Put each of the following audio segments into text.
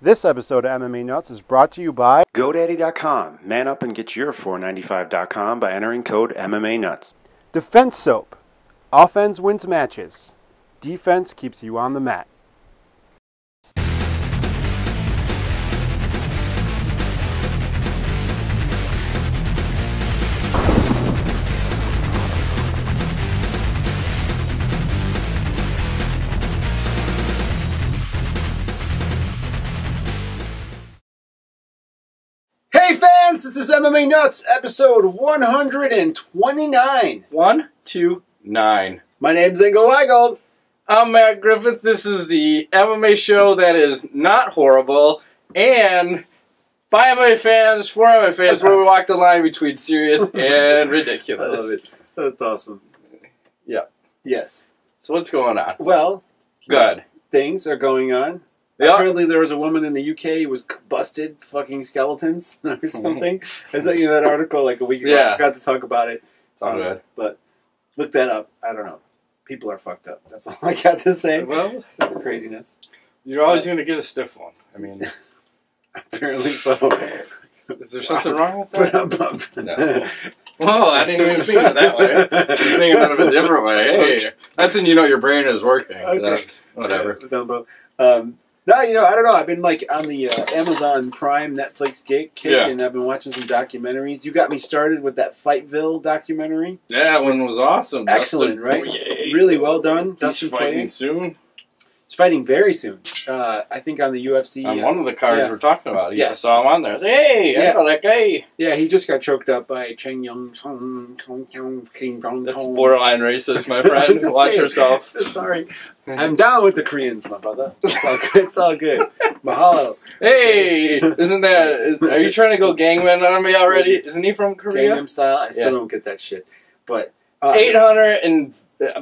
This episode of MMA Nuts is brought to you by GoDaddy.com. Man up and get your $4.95.com by entering code MMA Nuts. Defense Soap. Offense wins matches. Defense keeps you on the mat. Hey fans, this is MMA Nuts, episode 129. 129. My name's Ingo Weigold. I'm Matt Griffith. This is the MMA show that is not horrible, and by MMA fans, for MMA fans, where we walk the line between serious and ridiculous. I love it. That's awesome. Yeah. Yes. So what's going on? Well, Good. things are going on. Yep. Apparently there was a woman in the UK who was busted fucking skeletons or something. I sent you that article like a week ago. Yeah. I forgot to talk about it. It's all good. But look that up. I don't know. People are fucked up. That's all I got to say. Well, that's craziness. You're always going to get a stiff one. I mean, apparently so. Is there something wrong with that? No. Well, I didn't even think of it that way. Just thinking of it a different way. Hey, that's when you know your brain is working. Okay. That's whatever. No, you know, I don't know. I've been like on the Amazon Prime Netflix kick, Yeah. and I've been watching some documentaries. You got me started with that Fightville documentary. Yeah, that one was awesome. Excellent, Dustin, right? Oh, yeah. Really well done. He's Dustin fighting Poirier. soon. He's fighting very soon. I think on the UFC. On one of the cards yeah. we're talking about. I Yes. saw him on there. I was like, hey, I know that guy. Yeah, he just got choked up by Cheng Young Song. That's borderline racist, my friend. Just Watch saying. yourself. Sorry. I'm down with the Koreans, my brother. It's all good. It's all good. Mahalo. Hey, isn't that... are you trying to go gangman on me already? Isn't he from Korea? Gangnam Style. I still Yeah. don't get that shit. But 800, and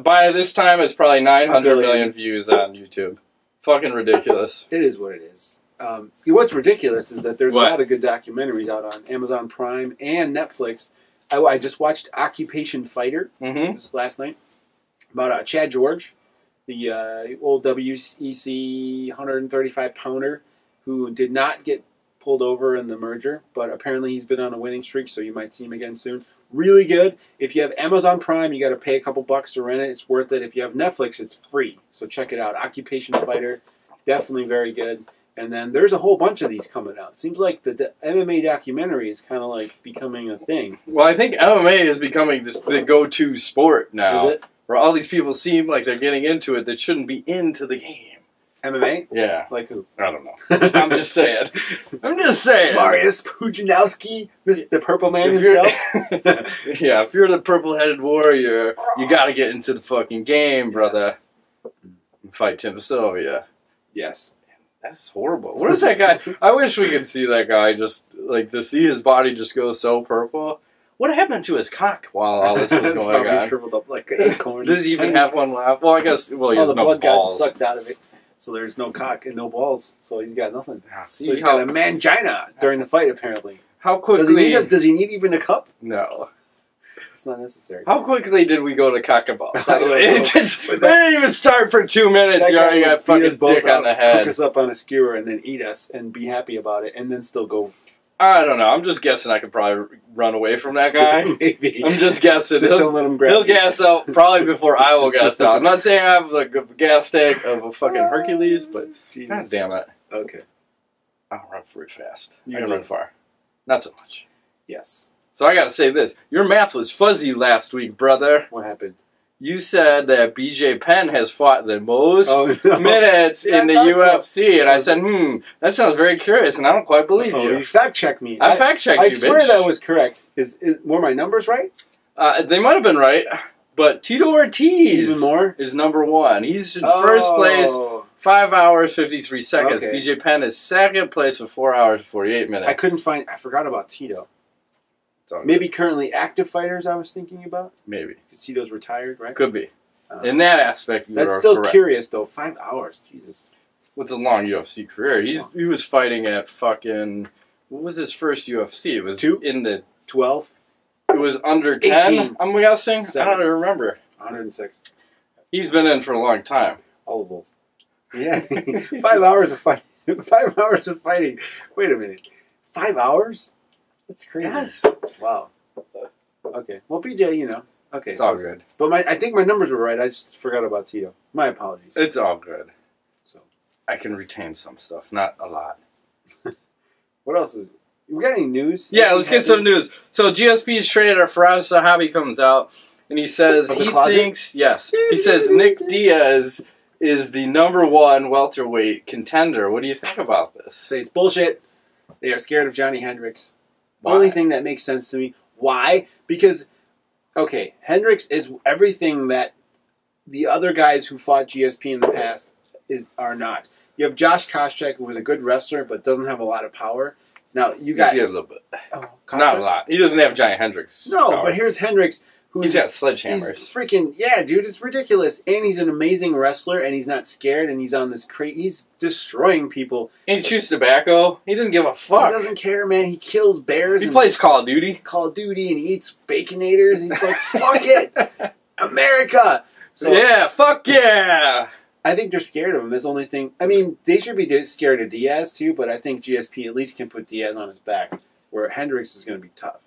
by this time it's probably 900 billion. million views on YouTube. Fucking ridiculous. It is what it is. What's ridiculous is that there's What? a lot of good documentaries out on Amazon Prime and Netflix. I just watched Occupation Fighter this last night about Chad George, the old WEC 135-pounder who did not get pulled over in the merger, but apparently he's been on a winning streak, so you might see him again soon. Really good. If you have Amazon Prime, you got to pay a couple bucks to rent it. It's worth it. If you have Netflix, it's free. So check it out. Occupation Fighter, definitely very good. And then there's a whole bunch of these coming out. It seems like the MMA documentary is kind of like becoming a thing. Well, I think MMA is becoming the go-to sport now. Is it? Where all these people seem like they're getting into it that shouldn't be into the game. MMA? Yeah. Like who? I don't know. I'm just saying. I'm just saying. Mariusz Pudzianowski, the Purple Man If you're- himself. Yeah, if you're the purple-headed warrior, you got to get into the fucking game, brother. Fight Tim Sylvia. Yes. That's horrible. What is that guy? I wish we could see that guy just, like, to see his body just go so purple. What happened to his cock while all this was It's going probably on? shriveled up like an acorn. Does he even have one left? Well, I guess, well, he all has the no blood balls. got sucked out of it. So there's no cock and no balls. So he's got nothing. Ah, So he's got a mangina during the fight, apparently. How Does he, quickly... does he need even a cup? No. It's not necessary. How quickly did we go to cock and balls? I don't know. We didn't even start for 2 minutes. That You guy already would got beat fucking us both dick on up, the head. cook us up on a skewer, and then eat us and be happy about it, and then still go. I don't know. I'm just guessing I could probably run away from that guy. Maybe. I'm just guessing. Just don't let him grab He'll you. gas out probably before I will gas out. I'm not saying I have like a gas tank of a fucking Hercules, but Jesus. god damn it. Okay. I don't run very fast. You I can do. run far. Not so much. Yes. So I gotta say this. Your math was fuzzy last week, brother. What happened? You said that BJ Penn has fought the most no. minutes Yeah, in the I thought UFC, and I said, that sounds very curious, and I don't quite believe Oh, you. you fact checked me. I fact checked you, I swear bitch. that was correct. Were my numbers right? They might have been right, but Tito Ortiz Even more? is number one. He's in first place, 5 hours, 53 seconds. Okay. BJ Penn is second place with 4 hours, 48 minutes. I forgot about Tito. It's all good. Maybe currently active fighters I was thinking about? Maybe. Because Tito's retired, right? Could be. In that aspect, you That's are still correct. curious, though. 5 hours. Jesus. What's a long UFC career? He was fighting at fucking... What was his first UFC? It was 2? in the... 12? It was under 10, 18. I'm guessing? 7. I don't even remember. 106. He's been in for a long time. All of those. Yeah. 5 hours of fight. 5 hours of fighting. Wait a minute. 5 hours? That's crazy. Yes. Wow. Okay. Well, BJ, you know. Okay. It's all good. But I think my numbers were right. I just forgot about Tito. My apologies. It's all good. So I can retain some stuff, not a lot. What else is... We got any news? Yeah, let's get some news. So GSP's trainer, Faraz Sahabi, comes out, and he says he thinks... Yes. He says Nick Diaz is the #1 welterweight contender. What do you think about this? Say it's bullshit. They are scared of Johnny Hendricks. Why? Only thing that makes sense to me. Why? Because, okay, Hendricks is everything that the other guys who fought GSP in the past are not. You have Josh Koscheck, who was a good wrestler, but doesn't have a lot of power. Now, you got... He's got a little bit. Oh, not a lot. He doesn't have Johnny Hendricks. No, power. but here's Hendricks. He's got sledgehammers. He's freaking... Yeah, dude, it's ridiculous. And he's an amazing wrestler, and he's not scared, and he's on this he's destroying people. And he chews tobacco. He doesn't give a fuck. He doesn't care, man. He kills bears. He plays Call of Duty. Call of Duty, and he eats Baconators. He's like, fuck it! America! So, yeah, fuck yeah! I think they're scared of him. That's the only thing. I mean, they should be scared of Diaz, too, but I think GSP at least can put Diaz on his back, where Hendricks is going to be tough.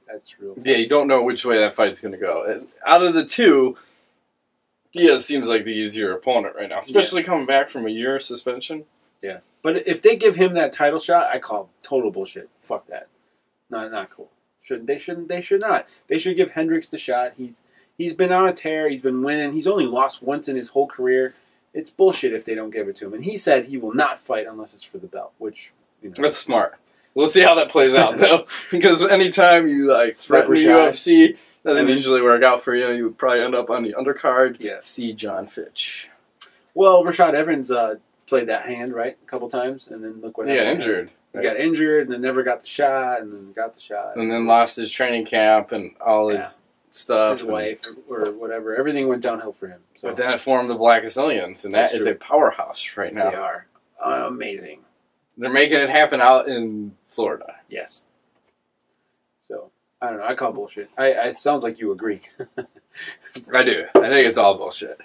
That's real. Yeah, you don't know which way that fight's going to go. Out of the two, Diaz seems like the easier opponent right now, especially coming back from a year suspension. Yeah. But if they give him that title shot, I call total bullshit. Fuck that. Not cool. They should not. They should give Hendricks the shot. He's been on a tear. He's been winning. He's only lost once in his whole career. It's bullshit if they don't give it to him. And he said he will not fight unless it's for the belt, which, you know. That's smart. We'll see how that plays out, though. Because anytime you, threaten the UFC, that doesn't usually work out for you. You would probably end up on the undercard. Yeah. See John Fitch. Well, Rashad Evans played that hand, right? A couple times, and then look what happened. Yeah, injured. He got injured, and then never got the shot, and then got the shot. And then lost his training camp and all his stuff. His wife, or whatever. Everything went downhill for him. So. But then it formed the Black Assassins, and that is a powerhouse right now. They are. Amazing. They're making it happen out in Florida. Yes. So, I don't know. I call bullshit. It sounds like you agree. I do. I think it's all bullshit.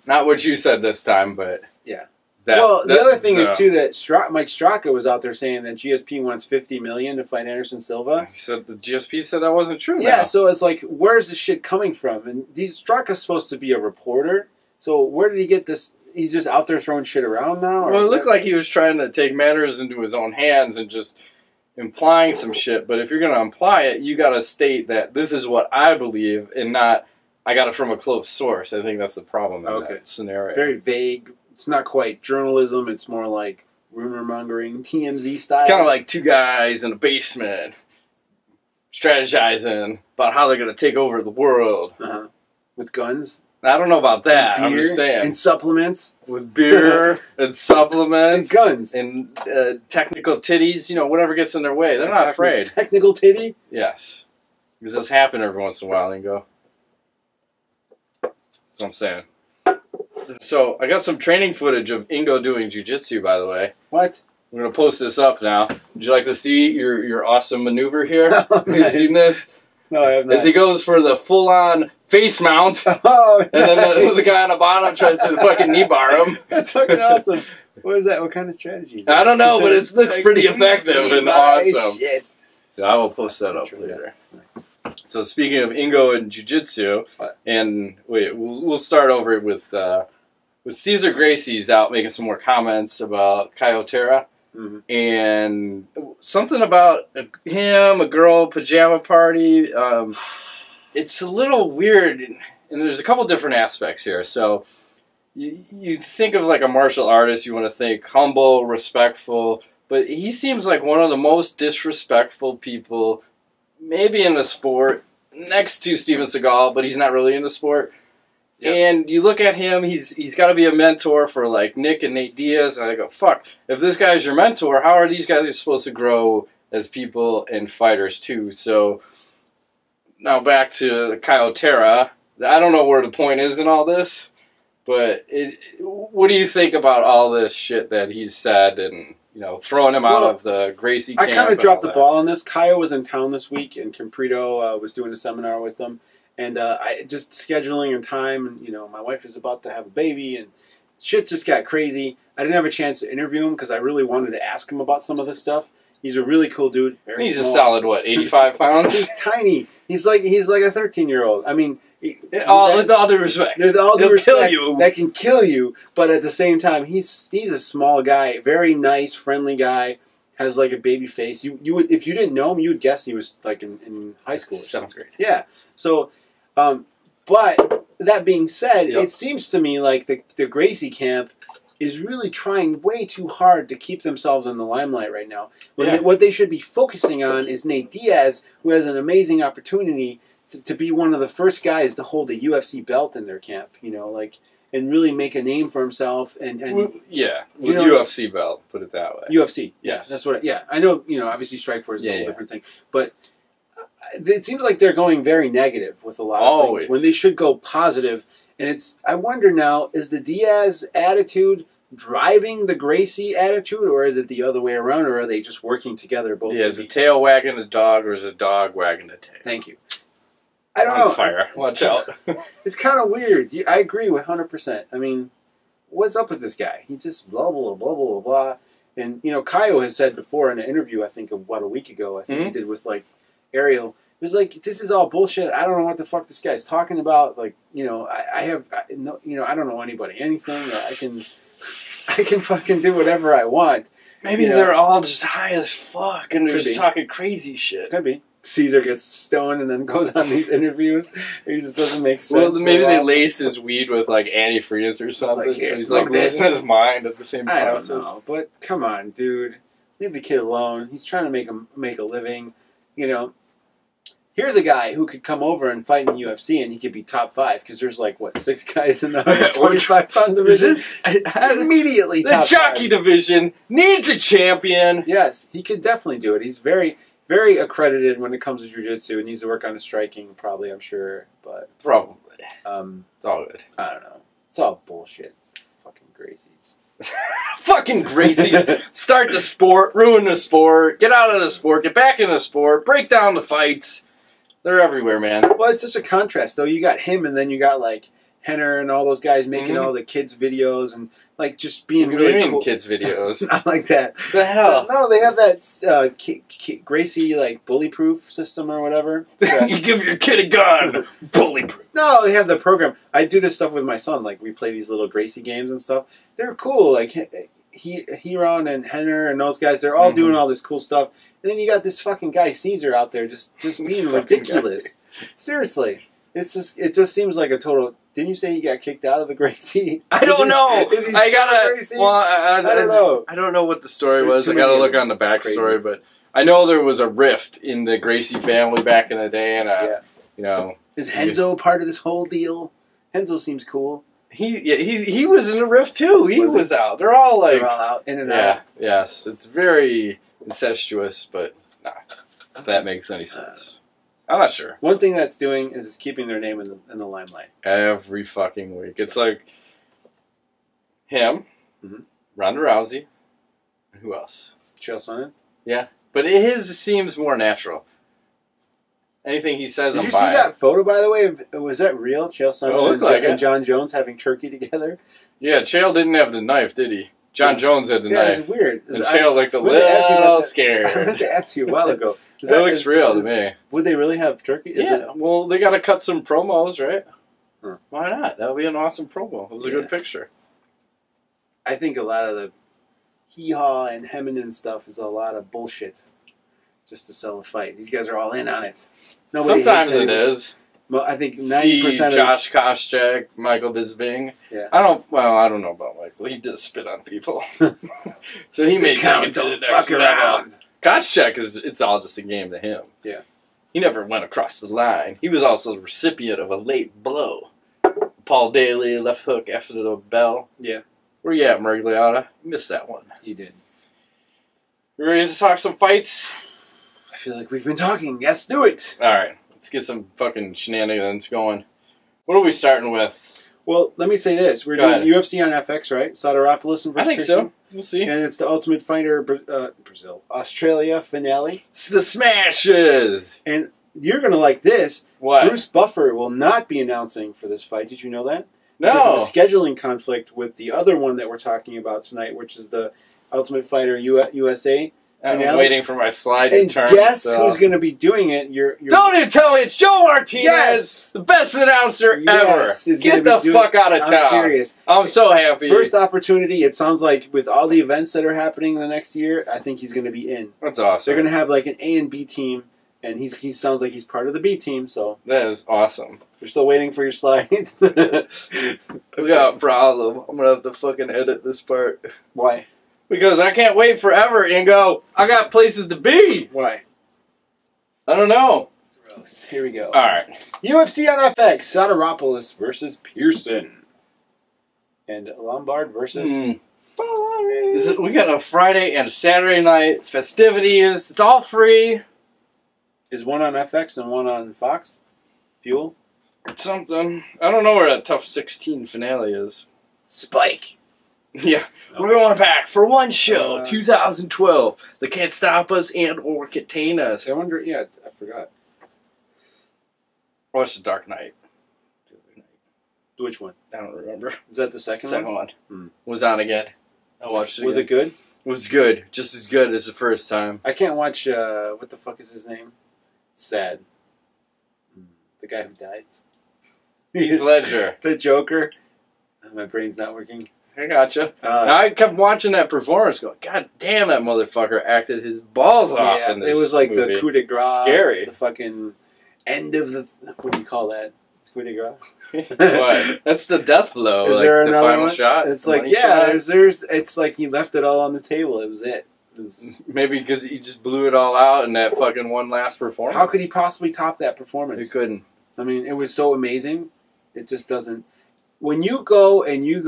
Not what you said this time, but... Yeah. The other thing is, too, that Mike Straka was out there saying that GSP wants $50 million to fight Anderson Silva. He said the GSP said that wasn't true. Yeah, so it's like, where's this shit coming from? And Straka's supposed to be a reporter, so where did he get this... He's just out there throwing shit around now? Well, it looked like he was trying to take matters into his own hands and just implying some shit. But if you're going to imply it, you got to state that this is what I believe and not, I got it from a close source. I think that's the problem in that scenario. Very vague. It's not quite journalism. It's more like rumor mongering, TMZ style. It's kind of like two guys in a basement strategizing about how they're going to take over the world. With guns? I don't know about that. Beer, I'm just saying. And supplements. With beer and supplements. And guns. And technical titties. You know, whatever gets in their way. They're not afraid. Technical titty? Yes. Because this happens every once in a while, Ingo. That's what I'm saying. So, I got some training footage of Ingo doing jiu-jitsu, by the way. What? I'm going to post this up now. Would you like to see your awesome maneuver here? Have you seen this? No, I have not. As he goes for the full-on face mount. Oh, and then the guy on the bottom tries to fucking knee bar him. That's fucking awesome. What is that? What kind of strategy is that? I don't know, but it looks pretty effective and awesome. Shit. So I will post that up later. Nice. So speaking of Ingo and jiu-jitsu, and we'll start over with Cesar Gracie's out making some more comments about Caio Terra. And something about him, a girl, pajama party. It's a little weird, and there's a couple different aspects here. So you think of like a martial artist, you want to think humble, respectful, but he seems like one of the most disrespectful people maybe in the sport, next to Steven Seagal, but he's not really in the sport. Yep. And you look at him, he's got to be a mentor for like Nick and Nate Diaz, and I go, fuck, if this guy's your mentor, how are these guys supposed to grow as people and fighters too? So now back to Caio Terra. I don't know where the point is in all this, but what do you think about all this shit that he's said and, you know, throwing him out of the Gracie camp? I kind of dropped the ball on this. Caio was in town this week, and Camprito was doing a seminar with them. And I just scheduling and time, and you know, my wife is about to have a baby, and shit just got crazy. I didn't have a chance to interview him because I really wanted to ask him about some of this stuff. He's a really cool dude. He's small. A solid, what, 85 pounds? He's tiny. He's like a 13-year-old. I mean, with all due respect, with all due respect, kill you. That can kill you. But at the same time, he's a small guy, very nice, friendly guy. Has like a baby face. You would, if you didn't know him, you would guess he was like in high school. 7th grade. Yeah. So, but that being said, it seems to me like the Gracie camp is really trying way too hard to keep themselves in the limelight right now. What they should be focusing on is Nate Diaz, who has an amazing opportunity to be one of the first guys to hold a UFC belt in their camp, you know, like, and really make a name for himself. UFC belt, put it that way. UFC, yes. That's what, I know, you know, obviously Strikeforce is a whole different thing, but it seems like they're going very negative with a lot of things when they should go positive. And I wonder now, is the Diaz attitude driving the Gracie attitude, or is it the other way around, or are they just working together both? Yeah, is the tail wagging the dog, or is the dog wagging the tail? Thank you. I don't know. Fire. Watch out. It's kind of weird. I agree with 100%. I mean, what's up with this guy? He just blah, blah, blah, blah, blah. And, you know, Caio has said before in an interview, I think, a week ago, I think he did with, like, Ariel, it was like, this is all bullshit. I don't know what the fuck this guy's talking about. Like, you know, I don't know anybody, anything. I can fucking do whatever I want. Maybe they're all just high as fuck and they're just talking crazy shit. Could be. Cesar gets stoned and then goes on these interviews. It just doesn't make sense. Well, maybe they lace his weed with like antifreeze or something. Like, so he's like losing his mind at the same time. I don't know, but come on, dude. Leave the kid alone. He's trying to make a living. You know, here's a guy who could come over and fight in the UFC and he could be top 5 because there's like, what, 6 guys in the 125-pound division? Immediately top 5. The jockey division needs a champion. Yes, he could definitely do it. He's very, very accredited when it comes to jiu-jitsu and needs to work on his striking, probably, I'm sure. But probably. It's all good. I don't know. It's all bullshit. Fucking Gracies. Fucking Gracie. Start the sport, ruin the sport, get out of the sport, get back in the sport, break down the fights. They're everywhere, man. Well, it's such a contrast, though. You got him, and then you got, like, Henner and all those guys making all the kids' videos and, like, just being really cool. Kids' videos? Not like that. The hell? No, they have that Gracie, like, bully-proof system or whatever. You give your kid a gun. Bully-proof. No, they have the program. I do this stuff with my son. Like, we play these little Gracie games and stuff. They're cool. Like, Heron and Henner and those guys, they're all doing all this cool stuff. And then you got this fucking guy Cesar out there just being ridiculous. Seriously. It just seems like a total... Didn't you say he got kicked out of the Gracie? I don't know. I don't know. I don't know what the story was. I gotta look on the backstory, but I know there was a rift in the Gracie family back in the day, and you know... Is Henzo part of this whole deal? Henzo seems cool. He was in the rift too. He was out. They're all like... They're all out, in and out. Yes. It's very incestuous, but nah, if that makes any sense. I'm not sure. One thing that's doing is keeping their name in the limelight. Every fucking week. It's like him, Ronda Rousey, and who else? Chael Sonnen? Yeah. But his seems more natural. Anything he says, Did you see that photo, by the way? Was that real? Chael Sonnen and John Jones having turkey together? Yeah, Chael didn't have the knife, did he? John Jones had the knife. Yeah, it's weird. And Chael looked a little scared. I meant to ask you a while ago. That looks real to me. Would they really have turkey? Well, they got to cut some promos, right? Huh. Why not? That would be an awesome promo. It was a good picture. I think a lot of the hee-haw and hemming and stuff is a lot of bullshit just to sell a fight. These guys are all in on it. Sometimes it is. Well, I think 90% of Josh Koscheck, Michael Bisping. Yeah. I don't know about Michael. He does spit on people. So he may take it to the next level. Koscheck it's all just a game to him. Yeah. He never went across the line. He was also the recipient of a late blow. Paul Daly, left hook after the bell. Yeah. Where you at, Mergliotta? You missed that one. He did. You ready to talk some fights? I feel like we've been talking. Let's do it. All right. Let's get some fucking shenanigans going. What are we starting with? Well, let me say this. We're doing UFC on FX, right? Sotiropoulos and Pearson. I think so. We'll see. And it's the Ultimate Fighter Brazil, Australia finale. It's the smashes! And you're going to like this. What? Bruce Buffer will not be announcing for this fight. Did you know that? because of a scheduling conflict with the other one that we're talking about tonight, which is the Ultimate Fighter USA. I'm waiting for my slide to turn. And guess who's going to be doing it? Don't even tell me it's Joe Martinez, yes! the best announcer ever. Get the fuck out of town. I'm serious. I'm so happy. First opportunity. It sounds like with all the events that are happening the next year, I think he's going to be in. That's awesome. They're going to have like an A and B team, and he sounds like he's part of the B team. So that is awesome. We're still waiting for your slide. We got a problem. I'm going to have to fucking edit this part. Why? Because I can't wait forever and go, I got places to be. Why? I don't know. Gross. Here we go. All right. UFC on FX. Sotiropoulos versus Pearson. And Lombard versus Palhares. We got a Friday and a Saturday night festivities. It's all free. Is one on FX and one on Fox? Fuel? Something. I don't know where that TUF 16 finale is. Spike. Yeah, we're going back for one show, 2012. They can't stop us and or contain us. I wonder, yeah, I forgot. I watched The Dark Knight. Which one? I don't remember. Is that the second one? Was on again. I watched it. Was it good? It was good. Just as good as the first time. I can't watch, what the fuck is his name? Sad. The guy who died. Heath Ledger. The Joker. My brain's not working. I gotcha. I kept watching that performance going, God damn, that motherfucker acted his balls off in this it was like movie. The coup de grace. Scary. The fucking end of the... What do you call that? Coup de grace? What? That's the death blow. Is like there the another final one? shot. It's like, yeah, it's like he left it all on the table. It was it. Maybe because he just blew it all out in that fucking one last performance. How could he possibly top that performance? He couldn't. I mean, it was so amazing. It just doesn't... When you go and you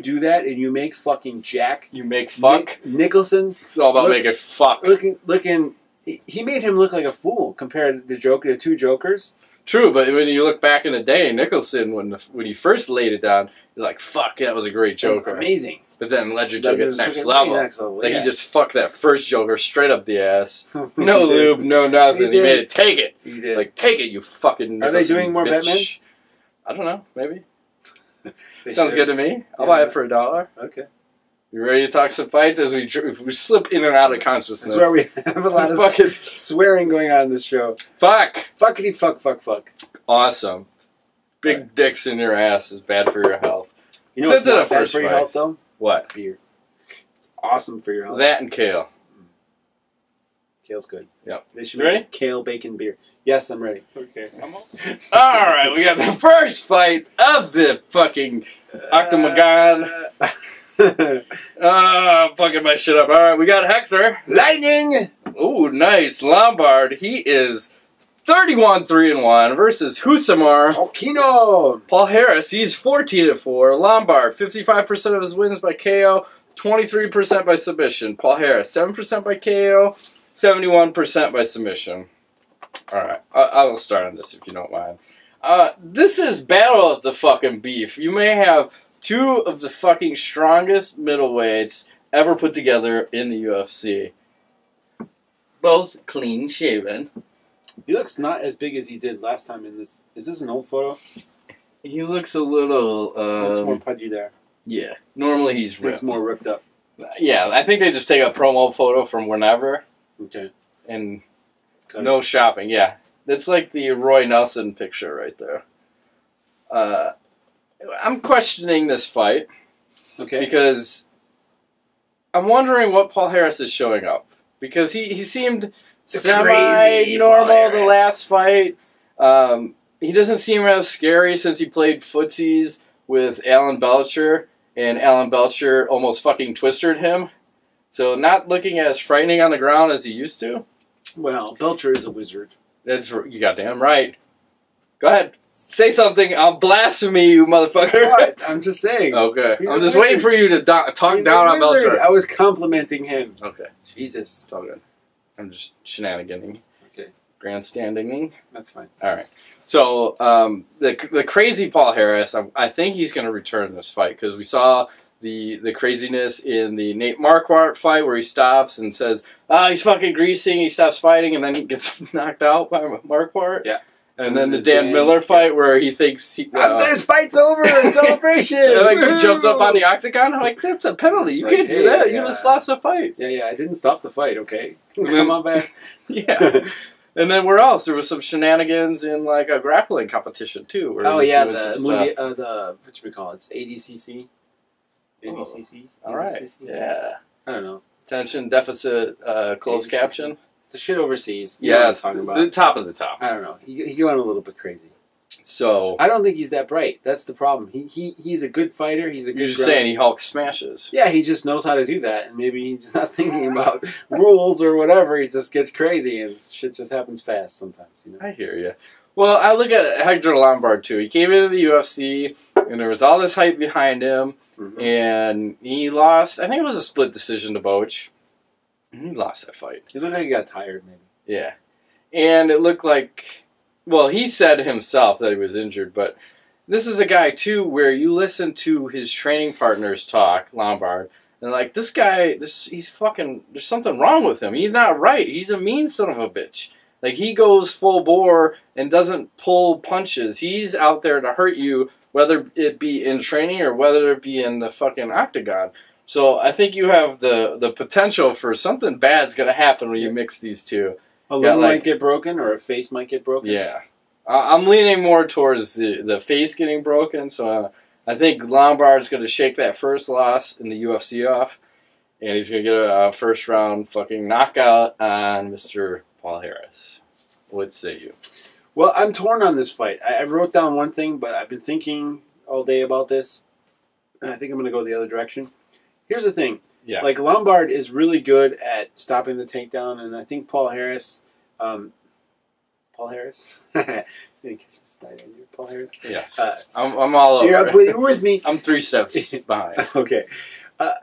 do that and you make fucking Jack... You make fuck? Nicholson... It's all about making fuck. Looking... He made him look like a fool compared to the two Jokers. True, but when you look back in the day, Nicholson, when he first laid it down, you're like, fuck, that was a great Joker. Amazing. But then Ledger took it next level. So he just fucked that first Joker straight up the ass. No lube, no nothing. He made it take it. He did. Like, take it, you fucking Nicholson. Are they doing more bitch. Batman? I don't know, maybe. Sounds good to me. I'll buy it for $1. Okay. You ready to talk some fights as we slip in and out of consciousness? That's where we have a lot of fucking swearing going on in this show. Fuck. Fuckity fuck fuck fuck. Awesome. Big dicks in your ass is bad for your health. You know what's not bad for your health, though? What? Beer. It's awesome for your health. That and kale. Kale's good. Yep. They should You ready? make kale bacon beer. Yes, I'm ready. Okay. Alright, we got the first fight of the fucking Octagon. I'm fucking my shit up. Alright, we got Hector. Lightning! Ooh, nice. Lombard, he is 31-3-1 versus Rousimar. Okino! Palhares, he's 14-4. Lombard, 55% of his wins by KO, 23% by submission. Palhares, 7% by KO, 71% by submission. Alright, I will start on this if you don't mind. This is Battle of the fucking Beef. You may have two of the fucking strongest middleweights ever put together in the UFC. Both clean shaven. He looks not as big as he did last time in this. Is this an old photo? He looks a little... looks more pudgy there. Yeah. Normally he's ripped. He's more ripped up. Yeah, I think they just take a promo photo from whenever. Okay. And no shopping, yeah. That's like the Roy Nelson picture right there. I'm questioning this fight. Okay. Because I'm wondering what Palhares is showing up. Because he seemed semi-normal the last fight. He doesn't seem as scary since he played footsies with Alan Belcher. And Alan Belcher almost fucking twisted him. So not looking as frightening on the ground as he used to. Well, Belcher is a wizard. You goddamn right. Go ahead. Say something. I'll blaspheme you, motherfucker. What? I'm just saying. Okay. I'm just waiting for you to talk down on Belcher. I was complimenting him. Okay. Jesus. It's all good. I'm just shenaniganing. Okay. Grandstanding. That's fine. All right. So, the crazy Palhares, I think he's going to return this fight because we saw the craziness in the Nate Marquardt fight where he stops and says, he's fucking greasing, he stops fighting, and then he gets knocked out by Marquardt. Yeah. And then the Dan Miller fight where he thinks this fight's over, celebration. And like he jumps up on the octagon. I'm like, that's a penalty. You can't do that. You just lost the fight. Yeah, I didn't stop the fight. Okay, come on back. Yeah. And then where else? There was some shenanigans in like a grappling competition too. Where the what we call it? It's ADCC. ADCC. All right. Yeah. I don't know. Attention deficit closed caption. The shit overseas. Yes, the top of the top. I don't know. He went a little bit crazy. So I don't think he's that bright. That's the problem. He's a good fighter. He's a good. You're just saying he Hulk smashes. Yeah, he just knows how to do that, and maybe he's not thinking about rules or whatever. He just gets crazy, and shit just happens fast sometimes. You know. I hear you. Well, I look at Hector Lombard too. He came into the UFC, and there was all this hype behind him, and he lost. I think it was a split decision to Boach. He lost that fight. He looked like he got tired, maybe. Yeah. And it looked like, well, he said himself that he was injured, but this is a guy, too, where you listen to his training partners talk, Lombard, and like, this guy, he's fucking, there's something wrong with him. He's not right. He's a mean son of a bitch. Like, he goes full bore and doesn't pull punches. He's out there to hurt you, whether it be in training or whether it be in the fucking octagon. So I think you have the potential for something bad's going to happen when you mix these two. A limb might get broken or a face might get broken. Yeah. I'm leaning more towards the face getting broken. So I think Lombard's going to shake that first loss in the UFC off. And he's going to get a first round fucking knockout on Mr. Palhares. What say you? Well, I'm torn on this fight. I wrote down one thing, but I've been thinking all day about this. And I think I'm going to go the other direction. Here's the thing. Yeah. Like, Lombard is really good at stopping the takedown, and I think Palhares... Paul Harris? Paul Harris? Yes. I'm all over. You're with me. I'm 3 steps behind. Okay.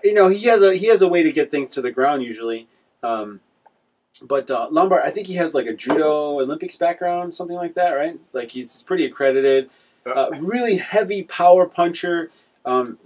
He has a way to get things to the ground usually. But Lombard, I think he has like a judo Olympics background, something like that, right? Like he's pretty accredited. Really heavy power puncher.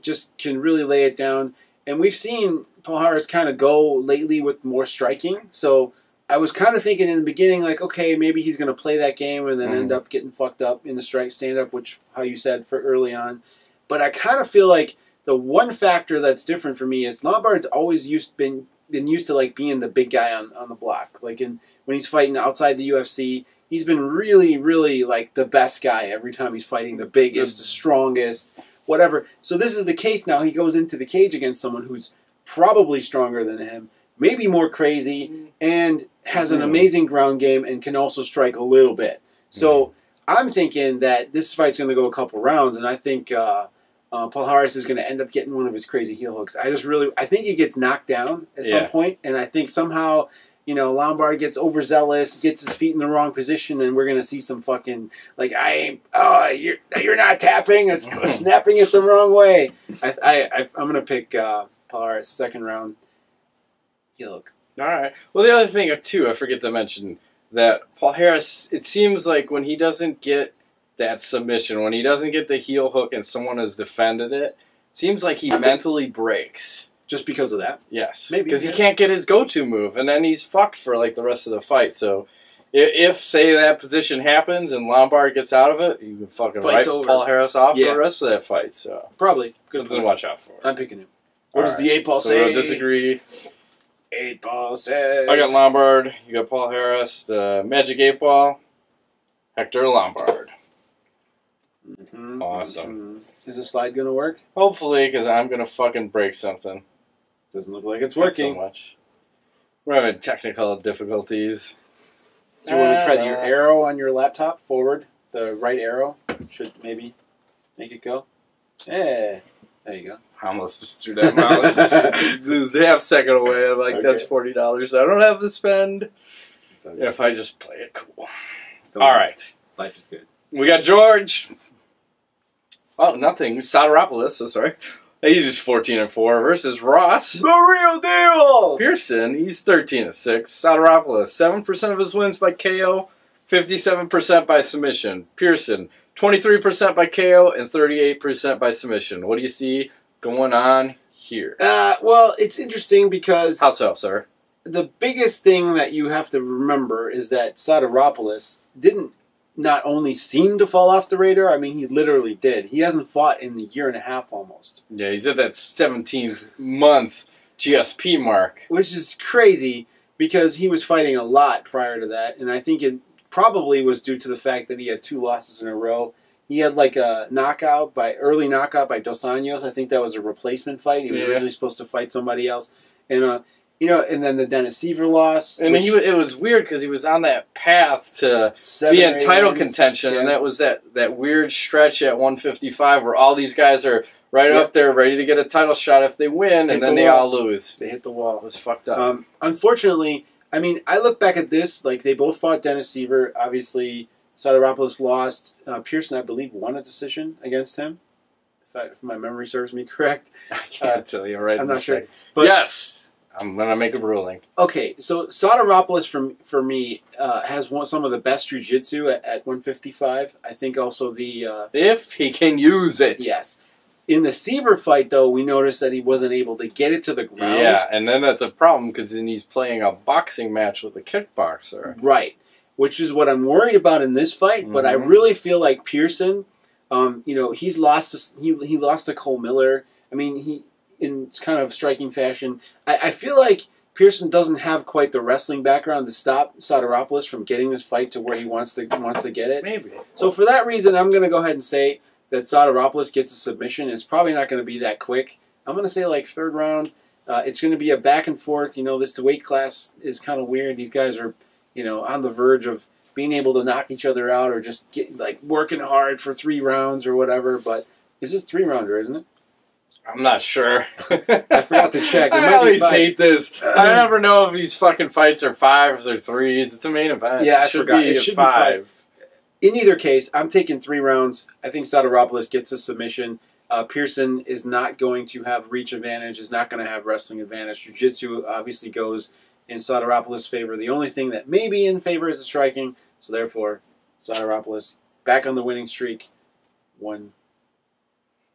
Just can really lay it down. And we've seen Palhares kind of go lately with more striking. So I was kind of thinking in the beginning, like, okay, maybe he's going to play that game and then end up getting fucked up in the strike stand-up, which, how you said, for early on. But I kind of feel like the one factor that's different for me is Lombard's always been used to, like, being the big guy on the block. Like, when he's fighting outside the UFC, he's been really, really, like, the best guy every time he's fighting, the biggest, the strongest, whatever. So this is the case now. He goes into the cage against someone who's probably stronger than him, maybe more crazy, and has an amazing ground game and can also strike a little bit. So I'm thinking that this fight's going to go a couple rounds, and I think Palhares is going to end up getting one of his crazy heel hooks. I think he gets knocked down at some point, and I think somehow, Lombard gets overzealous, gets his feet in the wrong position, and we're going to see some fucking, like, you're not tapping, it's snapping it the wrong way. I'm going to pick Palhares second round heel hook. All right. Well, the other thing, too, I forget to mention, that Palhares, it seems like when he doesn't get that submission, when he doesn't get the heel hook and someone has defended it, it seems like he mentally breaks. Just because of that? Yes. Maybe. Because he can't get his go-to move, and then he's fucked for, like, the rest of the fight. So, if say, that position happens and Lombard gets out of it, you can fucking write Palhares off for the rest of that fight. So probably. Something to watch out for. I'm picking him. What does the 8-ball say? So, disagree. 8-ball says. I got Lombard. You got Palhares. The Magic 8-ball. Hector Lombard. Awesome. Is the slide going to work? Hopefully, because I'm going to fucking break something. Doesn't look like it's working. Not so much. We're having technical difficulties. Do you want to try your arrow on your laptop forward? The right arrow should maybe make it go. Yeah. There you go. I almost just threw that mouse. It was a half second away. I'm like, that's $40 I don't have to spend. If I just play it cool. All right. Life is good. We got George. Oh, nothing. Sotiropoulos, so sorry. He's just 14-4 versus Ross. The real deal! Pearson, he's 13-6. Sotiropoulos, 7% of his wins by KO, 57% by submission. Pearson, 23% by KO and 38% by submission. What do you see going on here? Well, it's interesting because... How so, sir? The biggest thing that you have to remember is that Sotiropoulos didn't not only seemed to fall off the radar, I mean, he literally did. He hasn't fought in a year and a half almost. Yeah, he's at that 17th month GSP mark. Which is crazy because he was fighting a lot prior to that, and I think it probably was due to the fact that he had 2 losses in a row. He had like a early knockout by Dos Anjos. I think that was a replacement fight. He was originally supposed to fight somebody else. And, and then the Dennis Seaver loss. And it was weird because he was on that path to be in title contention. Yeah. And that was that weird stretch at 155 where all these guys are right up there ready to get a title shot if they win, and then they all lose. They hit the wall. It was fucked up. Unfortunately, I mean, I look back at this, like they both fought Dennis Seaver. Obviously, Sotiropoulos lost. Pearson, I believe, won a decision against him, if my memory serves me correct. I can't tell you right. I'm not sure. But yes, I'm going to make a ruling. Okay, so Sotiropoulos, for me, has some of the best jiu-jitsu at 155. I think also the... if he can use it. Yes. In the Seaver fight, though, we noticed that he wasn't able to get it to the ground. Yeah, and then that's a problem because then he's playing a boxing match with a kickboxer. Right, which is what I'm worried about in this fight. But I really feel like Pearson, he's lost. He lost to Cole Miller. I mean, in kind of striking fashion. I feel like Pearson doesn't have quite the wrestling background to stop Sotiropoulos from getting this fight to where he wants to get it. Maybe. So for that reason, I'm going to go ahead and say that Sotiropoulos gets a submission. It's probably not going to be that quick. I'm going to say like 3rd round. It's going to be a back and forth. This weight class is kind of weird. These guys are, on the verge of being able to knock each other out or just working hard for 3 rounds or whatever. But this is 3-rounder, isn't it? I'm not sure. I forgot to check. I always hate this. I never know if these fucking fights are 5s or 3s. It's a main event. Yeah, it should be 5. In either case, I'm taking 3 rounds. I think Sotiropoulos gets a submission. Pearson is not going to have reach advantage, is not going to have wrestling advantage. Jiu-jitsu obviously goes in Sotiropoulos' favor. The only thing that may be in favor is the striking. So therefore, Sotiropoulos back on the winning streak. 1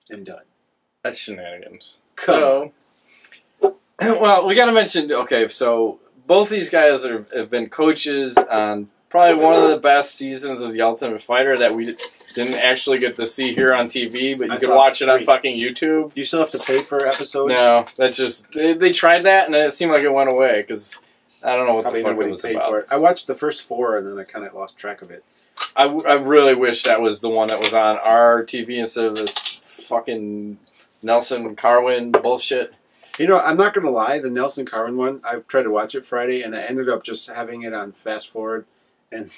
and done. That's shenanigans. So, well, we got to mention, okay, so both these guys have been coaches on probably one of the best seasons of The Ultimate Fighter that we didn't actually get to see here on TV, but you could watch it on fucking YouTube. Do you still have to pay per episode? No, that's just... They tried that, and it seemed like it went away, because I don't know what the fuck it was about. I watched the first 4, and then I kind of lost track of it. I really wish that was the one that was on our TV instead of this fucking Nelson Carwin bullshit. I'm not going to lie, the Nelson Carwin one, I tried to watch it Friday, and I ended up just having it on fast forward. And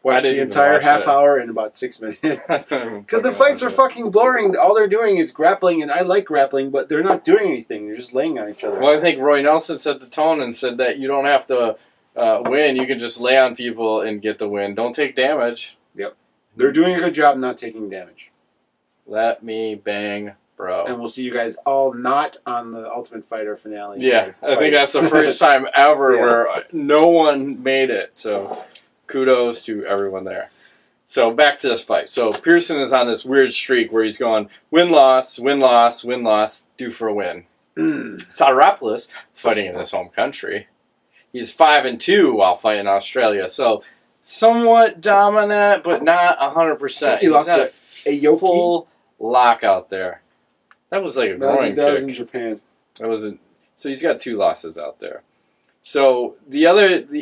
watched the entire half hour in about 6 minutes. Because the fights are fucking boring. All they're doing is grappling, and I like grappling, but they're not doing anything. They're just laying on each other. Well, I think Roy Nelson set the tone and said that you don't have to win. You can just lay on people and get the win. Don't take damage. Yep. They're doing a good job not taking damage. Let me bang, bro. And we'll see you guys all not on the Ultimate Fighter finale. Yeah, I think that's the first time ever where no one made it. So... kudos to everyone there. So back to this fight. So Pearson is on this weird streak where he's going win-loss, win-loss, win-loss, due for a win. Sotiropoulos, fighting in his home country, he's 5-2 while fighting in Australia. So somewhat dominant, but not 100%. He lost not a full lockout there. That was like a groin kick. In Japan. That wasn't. So he's got 2 losses out there. So the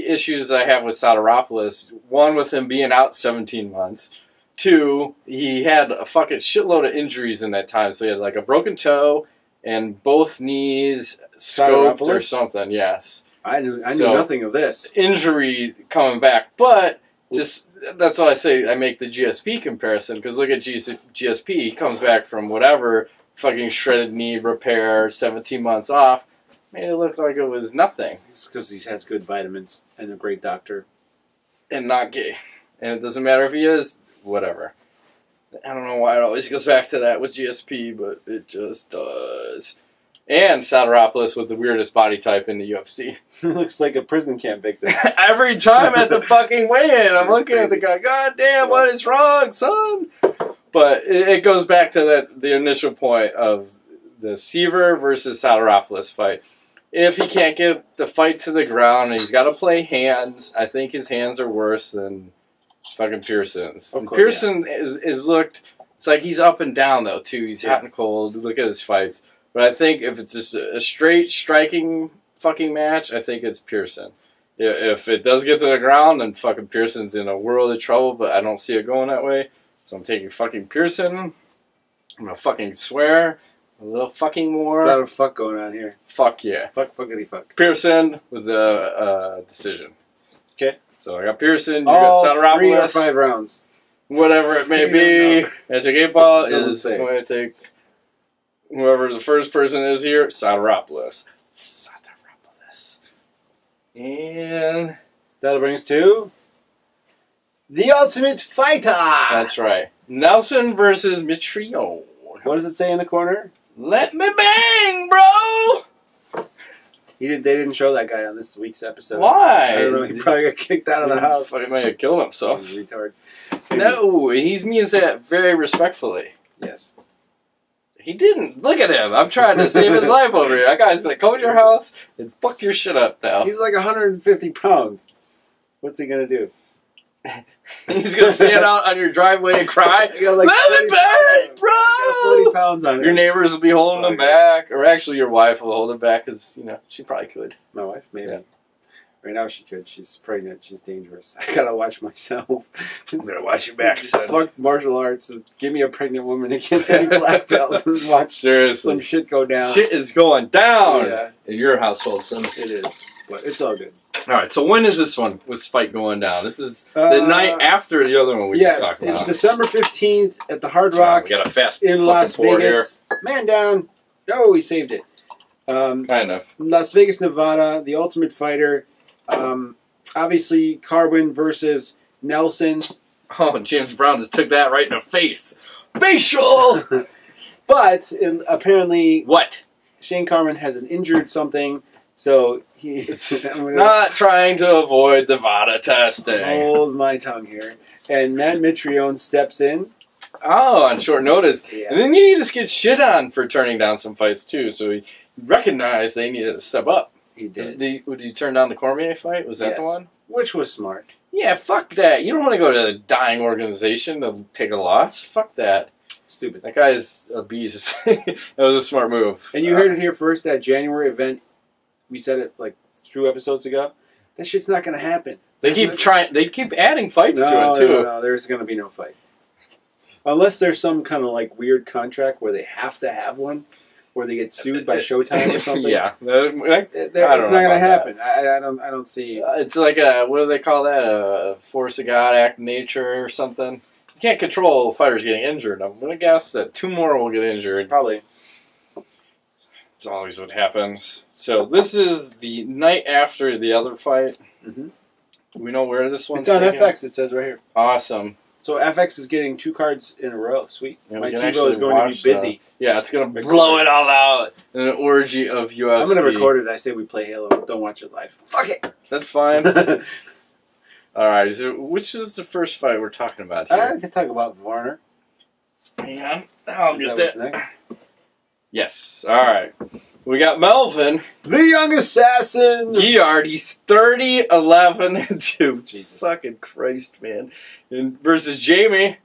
issues I have with Sotiropoulos, one with him being out 17 months, 2, he had a fucking shitload of injuries in that time. So he had like a broken toe and both knees scoped or something. Yes, I knew nothing of this. Injury coming back, but just that's why I say I make the GSP comparison because look at GSP, he comes back from whatever fucking shredded knee repair, 17 months off. Made it look like it was nothing. It's because he has good vitamins and a great doctor. And not gay. And it doesn't matter if he is, whatever. I don't know why it always goes back to that with GSP, but it just does. And Sotiropoulos with the weirdest body type in the UFC. Looks like a prison camp victim. Every time at the fucking weigh-in, I'm looking at the guy, God damn, what is wrong, son? But it goes back to the initial point of the Seaver versus Sotiropoulos fight. If he can't get the fight to the ground and he's got to play hands, I think his hands are worse than fucking Pearson's. Of course, Pearson is looked. It's like he's up and down though too. He's hot and cold. Look at his fights. But I think if it's just a straight striking fucking match, I think it's Pearson. If it does get to the ground, then fucking Pearson's in a world of trouble. But I don't see it going that way. So I'm taking fucking Pearson. I'm gonna fucking swear a little fucking more. There's a lot of fuck going on here. Fuck yeah. Fuckity fuck. Pearson with the decision. Okay. So I got Pearson. You All got Sotiropoulos. 3 or 5 rounds. Whatever it may be. Magic 8 Ball is say. going to take whoever the first person is here, Sotiropoulos. And that'll bring us to the Ultimate Fighter. That's right. Nelson versus Mitrione. What does it say in the corner? Let me bang, bro! They didn't show that guy on this week's episode. Why? I don't know. He probably got kicked out of the house. He might have killed himself. Retard. No, he means that very respectfully. Yes. He didn't. Look at him. I'm trying to save his life over here. That guy's going to come to your house and fuck your shit up now. He's like 150 pounds. What's he going to do? He's going to stand out on your driveway and cry. Like Let me bang, bro! 40 pounds on him. Your neighbors will be holding him back. Or actually, your wife will hold him back because, you know, she probably could. My wife? Maybe. Yeah. Right now she could. She's pregnant. She's dangerous. I gotta watch myself. I'm gonna watch your back, son. Fuck martial arts. Give me a pregnant woman that gets any black belt and watch Seriously. some shit go down. Shit is going down Yeah. in your household, son. It is. But it's all good. Alright, so when is this fight going down? This is the night after the other one we just talked about. It's December 15th at the Hard Rock We got a fast in Las forward Vegas. Man down. Oh, we saved it. Kind of. Las Vegas, Nevada, the Ultimate Fighter. Obviously, Carwin versus Nelson. Oh, James Brown just took that right in the face. Facial! But apparently, What? Shane Carwin has an injured something, so he's Not trying to avoid the VADA testing. hold my tongue here. And Matt Mitrione steps in. Oh, on short notice. Yes. And then you need to get shit on for turning down some fights, too. So he recognized they needed to step up. He did. Did you turn down the Cormier fight? Was that Yes. the one? Which was smart. Yeah, fuck that. You don't want to go to a dying organization to take a loss. Fuck that. Stupid. That guy's a beast. That was a smart move. And you heard it here first, that January event. We said it like 2 episodes ago. That shit's not going to happen. They keep trying. They keep adding fights to it too. No, there's going to be no fight. Unless there's some kind of like weird contract where they have to have one, where they get sued by Showtime or something. Yeah, It's not going to happen. I don't see. It's like a, what do they call that? A force of God, act of nature, or something. You can't control fighters getting injured. I'm going to guess that 2 more will get injured. Probably. It's always what happens. So this is the night after the other fight. Mm-hmm. Do we know where this one's It's on taken? FX. It says right here. Awesome. So FX is getting 2 cards in a row. Sweet. Yeah, My we can TiVo actually is going to be watch busy. Yeah, it's going to blow it all out in an orgy of UFC. I'm going to record it. I say we play Halo. Don't watch it live. Fuck it. That's fine. All right. So which is the first fight we're talking about here? I can talk about Varner. Hang on. I'll Is get that what's that. next? Yes. All right. We got Melvin. The young assassin. Guillard. He's 30-11-2. Jesus. Fucking Christ, man. And versus Jamie.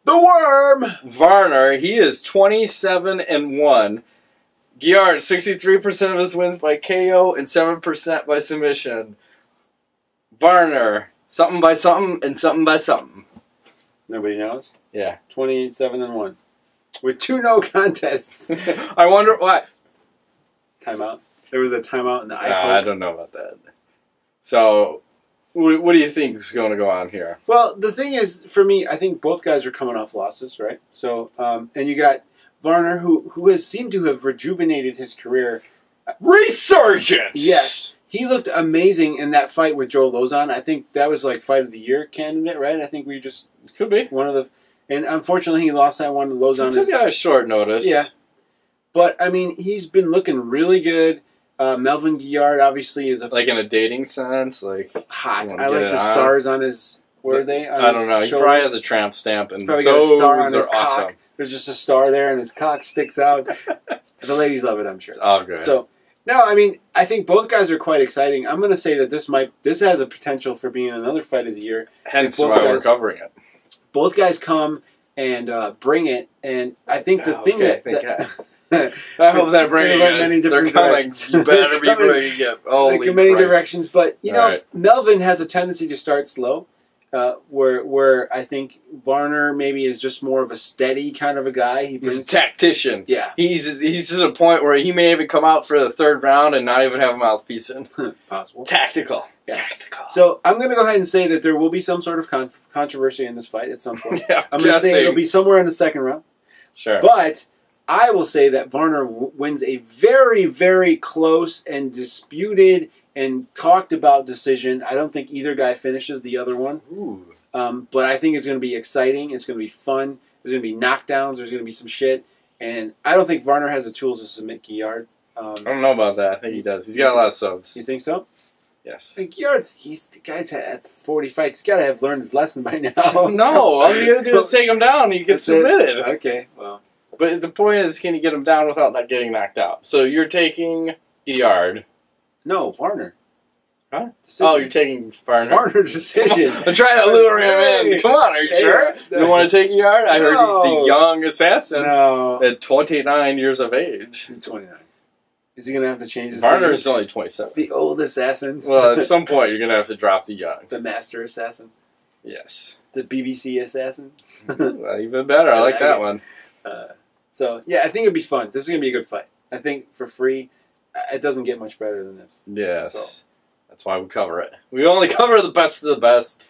The worm. Varner. He is 27-1. Guillard, 63% of his wins by KO and 7% by submission. Varner, something by something and something by something. Nobody knows. Yeah. 27-1. With 2 no contests. I wonder why. Timeout. There was a timeout in the eye I don't know about that. So, what do you think is going to go on here? Well, the thing is, for me, I think both guys are coming off losses, right? So, and you got Varner, who has seemed to have rejuvenated his career. Resurgence! Yes. He looked amazing in that fight with Joe Lozon. I think that was like Fight of the Year candidate, right? I think we just... Could be. One of the... And unfortunately, he lost that one to Lozon. It took a short notice. Yeah. But, I mean, he's been looking really good. Melvin Guillard, obviously, is a... Like in a dating sense? Like hot. I like the stars on his... Where are they? I don't know. He probably has a tramp stamp. And probably got a star on his are cock. awesome. There's just a star there, and his cock sticks out. The ladies love it, I'm sure. It's all good. So, No, I mean, I think both guys are quite exciting. I'm going to say that this has a potential for being another fight of the year. Hence why we're covering it. Both guys come and bring it, and I think the thing I hope they're bringing it. They're coming. You better be bringing it. Like in many directions, but you know, Melvin has a tendency to start slow. Where I think Varner maybe is just more of a steady kind of a guy. He's a tactician. Yeah. He's to the point where he may even come out for the third round and not even have a mouthpiece in. Possible. Tactical. Yes. Tactical. So I'm going to go ahead and say that there will be some sort of controversy in this fight at some point. Yeah, I'm going to say it'll be somewhere in the second round. Sure. But I will say that Varner wins a very, very close and disputed and talked about decision. I don't think either guy finishes the other one. Ooh. But I think it's going to be exciting. It's going to be fun. There's going to be knockdowns. There's going to be some shit. And I don't think Varner has the tools to submit Guillard. I don't know about that. I think he does. He's got a lot of subs. You think so? Yes. The guy's had 40 fights. He's got to have learned his lesson by now. No. All you got to do is take him down and he gets submitted. Okay, well. But the point is, can you get him down without not getting knocked out? So you're taking Guillard. No, Varner. Huh? Decision. Oh, you're taking Varner. Varner's decision. I'm trying to lure him in. Come on, are you sure? You don't want to take Guillard? I heard he's the young assassin at 29 years of age. 29. Is he going to have to change his Varner's only 27. The old assassin. Well, at some point, you're going to have to drop the young. The master assassin. Yes. The BBC assassin. Well, even better. I like that one. So, yeah, I think it'd be fun. This is going to be a good fight. I think for free, it doesn't get much better than this. Yes. So. That's why we cover it. We only cover the best of the best.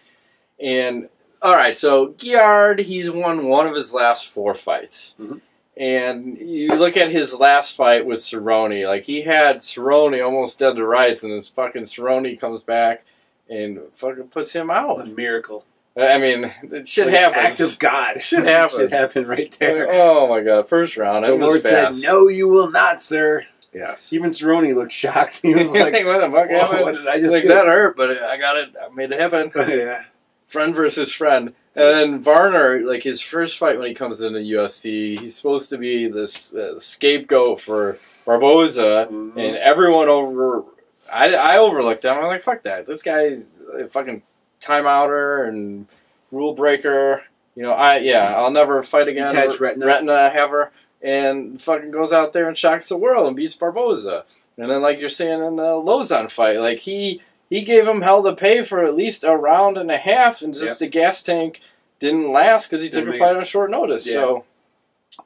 And, all right, so Guillard, he's won one of his last 4 fights. Mm-hmm. And you look at his last fight with Cerrone. Like, he had Cerrone almost dead to rights, and this fucking Cerrone comes back and fucking puts him out. A miracle. I mean, shit happens. Act of God. Shit happens. Shit happened right there. Like, oh, my God. First round. The Lord said, no, you will not, sir. Yes. Even Cerrone looked shocked. He was like, what the fuck happened? What did I just do? That hurt, but I got it. I made it happen. Yeah. Friend versus friend. And then Varner, like his first fight when he comes into UFC, he's supposed to be this scapegoat for Barboza. Mm-hmm. And everyone I overlooked him. I'm like, fuck that. This guy's a fucking timeouter and rule breaker. You know, I'll never fight again. Detached retina haver. And fucking goes out there and shocks the world and beats Barboza. And then, like you're saying in the Lozon fight, like he gave him hell to pay for at least a round and a half, and just the gas tank didn't last because he took a fight on short notice. Yeah. So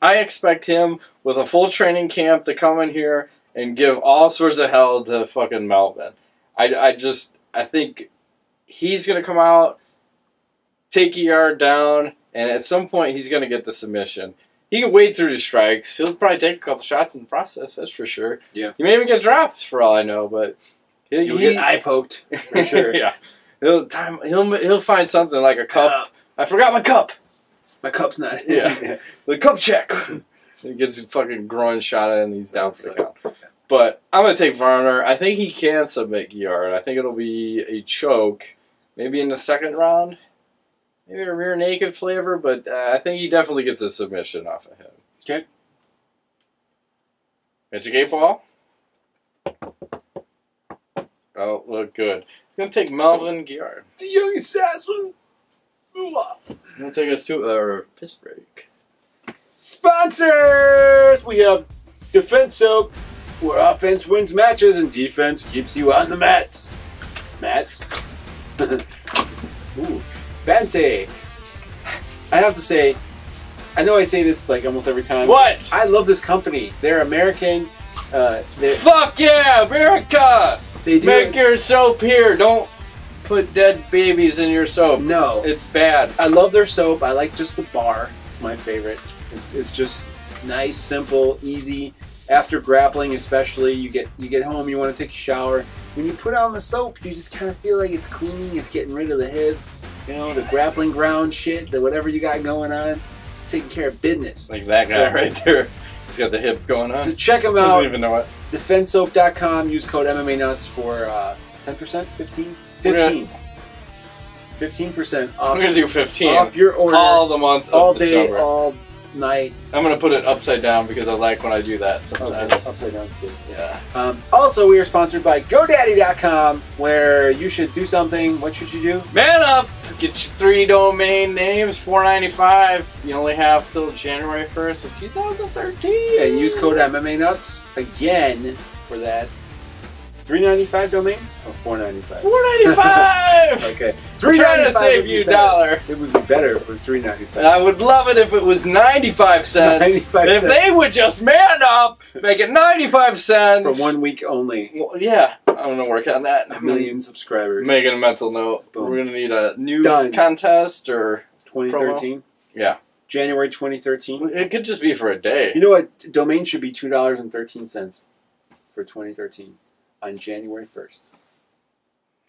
I expect him with a full training camp to come in here and give all sorts of hell to fucking Melvin. I think he's gonna come out, take Guillard down, and at some point he's gonna get the submission. He can wade through the strikes. He'll probably take a couple shots in the process, that's for sure. Yeah. He may even get dropped, for all I know, but he'll get eye poked, for sure. Yeah. He'll find something like a cup. I forgot my cup. My cup's not here. Yeah. The cup check. He gets his fucking groin shot at and he's down for the count. But I'm going to take Varner. I think he can submit Guillard. I think it'll be a choke. Maybe in the second round. Maybe a rear naked flavor, but I think he definitely gets a submission off of him. Okay. Magic 8 Ball. Oh, look good. It's going to take Melvin Guillard. The young assassin. Going to take us to our piss break. Sponsors! We have Defense Soap, where offense wins matches and defense keeps you on the mats. Mats? Ooh. Fancy. I have to say, I know I say this like almost every time. What? I love this company. They're American. Fuck yeah, America! They do Make your soap here. Don't put dead babies in your soap. No. It's bad. I love their soap. I like just the bar. It's my favorite. It's just nice, simple, easy. After grappling especially, you get home, you want to take a shower. When you put on the soap, you just kind of feel like it's cleaning, it's getting rid of the hip. You know, the grappling ground shit, the whatever you got going on, it's taking care of business. Like that guy right there. He's got the hips going on. So check him out. Doesn't even know it. DefenseSoap.com. Use code MMANUTS for 10%? 15? 15. 15% off. I'm going to do 15. Off your order. All the month all of day, December. all night. I'm going to put it upside down because I like when I do that sometimes. Okay, upside down's good. Yeah. Also, we are sponsored by GoDaddy.com, where you should do something. What should you do? Man up! Get your 3 domain names, $4.95. You only have till January 1st of 2013. And use code MMANUTS again for that. $3.95 domains? Or $4.95? $4.95! Okay. I'm trying to save you $1. It would be better if it was $3.95. I would love it if it was 95 cents. 95 if cents. they would just man up, make it 95 cents. For 1 week only. Well, yeah, I'm going to work on that. 1 million subscribers. Making a mental note. Boom. We're going to need a new Done. contest or 2013? promo. Yeah. January 2013? It could just be for a day. You know what? Domain should be $2.13 for 2013 on January 1st.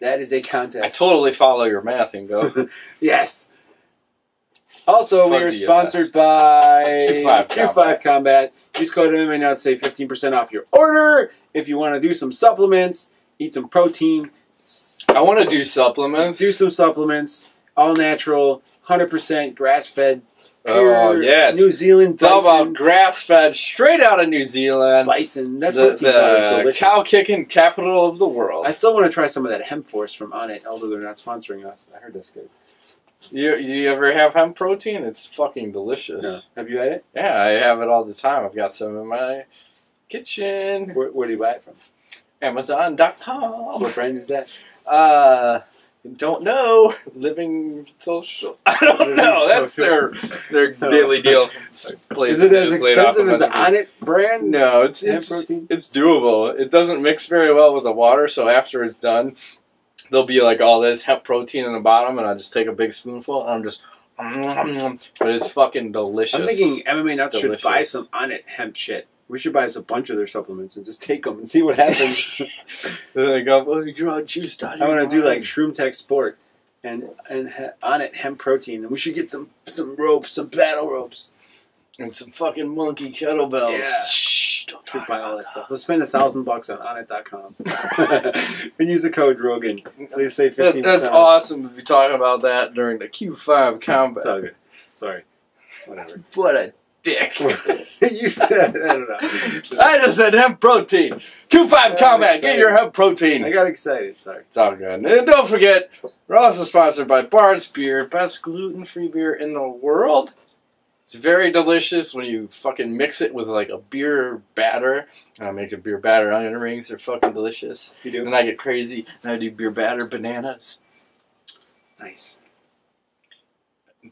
That is a contest. I totally follow your math and go. Yes. Also, we are Fuzzy sponsored by Q5 Combat. Use code MMANUTS, save 15% off your order. If you want to do some supplements, eat some protein. I want to do supplements. Do some supplements. All natural, 100% grass-fed. Oh, yes. New Zealand It's all bison. about grass-fed, straight out of New Zealand. Bison. That protein bar is The delicious. cow-kicking capital of the world. I still want to try some of that hemp force from On It, although they're not sponsoring us. I heard that's good. You ever have hemp protein? It's fucking delicious. No. Have you had it? Yeah, I have it all the time. I've got some in my kitchen. Where do you buy it from? Amazon.com. What brand is that? Don't know. Living Social. I don't Living know. That's Social. their daily deal. Is it as expensive as the On It brand? No, Hemp it's protein? doable. It doesn't mix very well with the water, so after it's done, there'll be like all this hemp protein in the bottom, and I just take a big spoonful, and I'm just, but it's fucking delicious. I'm thinking MMA Nuts It's should buy delicious. some On It hemp shit. We should buy us a bunch of their supplements and just take them and see what happens. They go, well, you're all juiced out. I want to do like Shroom Tech Sport and On It hemp protein, and we should get some ropes, some battle ropes. And some fucking monkey kettlebells. Yeah. Shh, don't Should talk buy all about that stuff. Let's spend $1,000 on onit.com and use the code Rogan. Please save 15%. That's awesome if you're talking about that during the Q5 combat. It's all good. Sorry. Whatever. What a dick. You said, I don't know. I just said hemp protein. Q5 combat, get your hemp protein. I got excited. Sorry. It's all good. And don't forget, we're also sponsored by Bard's Beer, best gluten-free beer in the world. It's very delicious when you fucking mix it with like a beer batter. I make a beer batter onion rings. They're fucking delicious. You do? And I get crazy and I do beer batter bananas. Nice.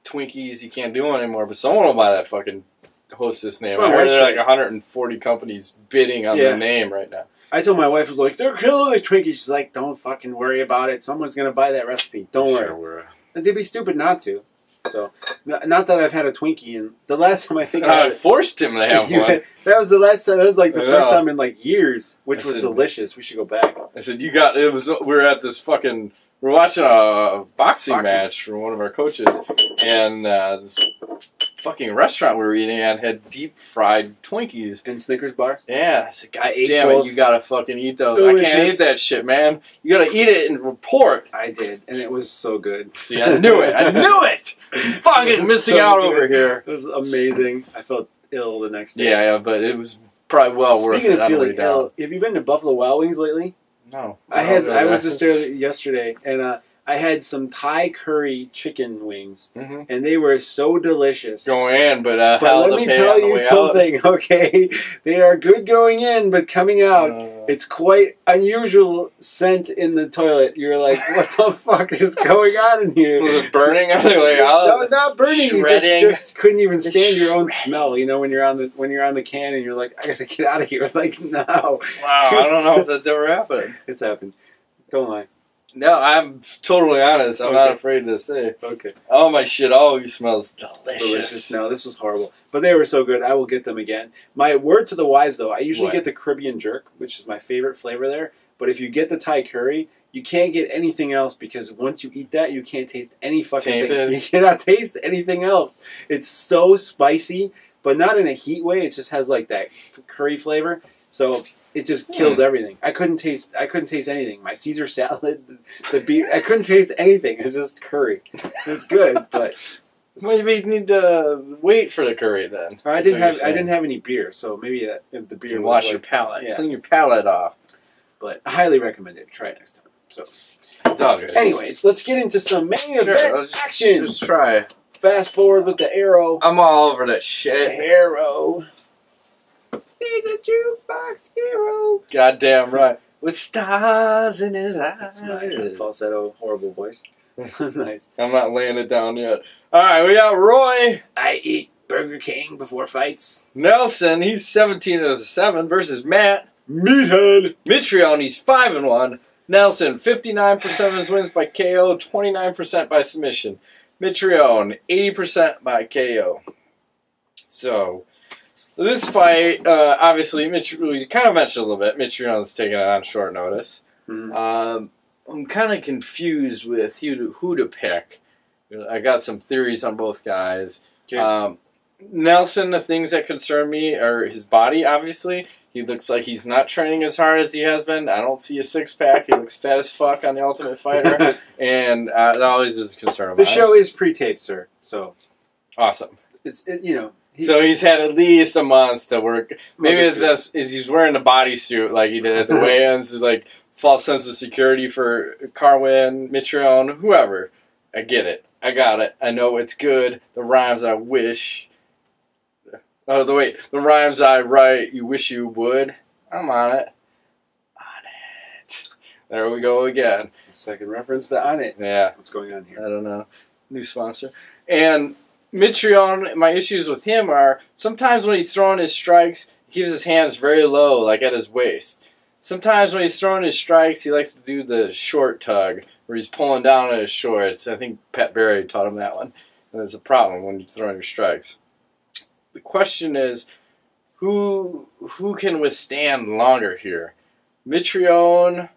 Twinkies you can't do anymore, but someone will buy that fucking Hostess name. Well, I heard there are why like 140 companies bidding on the name right now. I told my wife, I was like, they're killing the Twinkies. She's like, don't fucking worry about it. Someone's going to buy that recipe. Don't worry. Sure. And they'd be stupid not to. So, not that I've had a Twinkie, and the last time I think I I had forced him to have one. That was the last time. That was like the I first know. time in like years, which I was said- delicious. We should go back. I said, we were at this fucking, we were watching a boxing match from one of our coaches, and this fucking restaurant we were eating at had deep fried Twinkies. And Snickers bars. Yeah, I said, God ate damn both. it, you gotta fucking eat those. Delicious. I can't eat that shit, man. You gotta eat it and report. I did, and it was so good. See, I knew it. I knew it. Fucking It was missing so out good. over here. It was amazing. I felt ill the next day. Yeah, but it was probably well worth Speaking it of on the way feeling down. ill, have you been to Buffalo Wild Wings lately? No. I was just there yesterday, and I had some Thai curry chicken wings, and they were so delicious. Going in, but But let me tell you something, okay? They are good going in, but coming out, it's quite unusual scent in the toilet. You're like, what the fuck is going on in here? Was it burning on the way out? No, not burning. You Shredding. just couldn't even stand your own smell. You know, when you're on the can and you're like, I gotta get out of here. Like, no. Wow, I don't know if that's ever happened. It's happened. Don't lie. No, I'm totally honest. I'm not afraid to say. Okay. All my shit always smells delicious. Delicious. No, this was horrible. But they were so good. I will get them again. My word to the wise, though, I usually What? get the Caribbean jerk, which is my favorite flavor there. But if you get the Thai curry, you can't get anything else because once you eat that, you can't taste any fucking thing. Tainted. You cannot taste anything else. It's so spicy, but not in a heat way. It just has like that curry flavor. So it just kills everything. I couldn't taste anything. My Caesar salad, the beef, I couldn't taste anything. It was just curry. It was good, but Maybe you need to wait for the curry then. I didn't have any beer, so maybe if the beer. You wash your palate, clean your palate off. But I highly recommend it. Try it next time. So it's all good. Anyways, let's get into some main event action. Just try. Fast forward with the arrow. I'm all over that shit. The arrow. He's a jukebox hero. Goddamn right. With stars in his eyes. That's my falsetto, horrible voice. Nice. I'm not laying it down yet. Alright, we got Roy. I eat Burger King before fights. Nelson, he's 17-7 versus Matt. Meathead. Mitrione, he's 5-1. Nelson, 59% of his wins by KO, 29% by submission. Mitrione, 80% by KO. So, this fight, obviously, we kind of mentioned a little bit. Mitrione's taking it on short notice. Mm-hmm. I'm kind of confused with who to pick. I got some theories on both guys. Okay. Nelson, the things that concern me are his body, obviously. He looks like he's not training as hard as he has been. I don't see a six-pack. He looks fat as fuck on The Ultimate Fighter. And that always is a concern. The show is pre-taped, sir. So awesome. So he's had at least a month to work. Maybe it's he's wearing a bodysuit like he did at the weigh-ins. There's like false sense of security for Carwin, Mitrione, whoever. I get it. I got it. I know it's good. The rhymes I wish. Oh, the rhymes I write, you wish you would. I'm on it. On it. There we go again. Second reference to On It. Yeah. What's going on here? I don't know. New sponsor. And Mitrione, my issues with him are sometimes when he's throwing his strikes, he keeps his hands very low, like at his waist. Sometimes when he's throwing his strikes, he likes to do the short tug, where he's pulling down at his shorts. I think Pat Barry taught him that one. And it's a problem when you're throwing your strikes. The question is, who can withstand longer here? Mitrione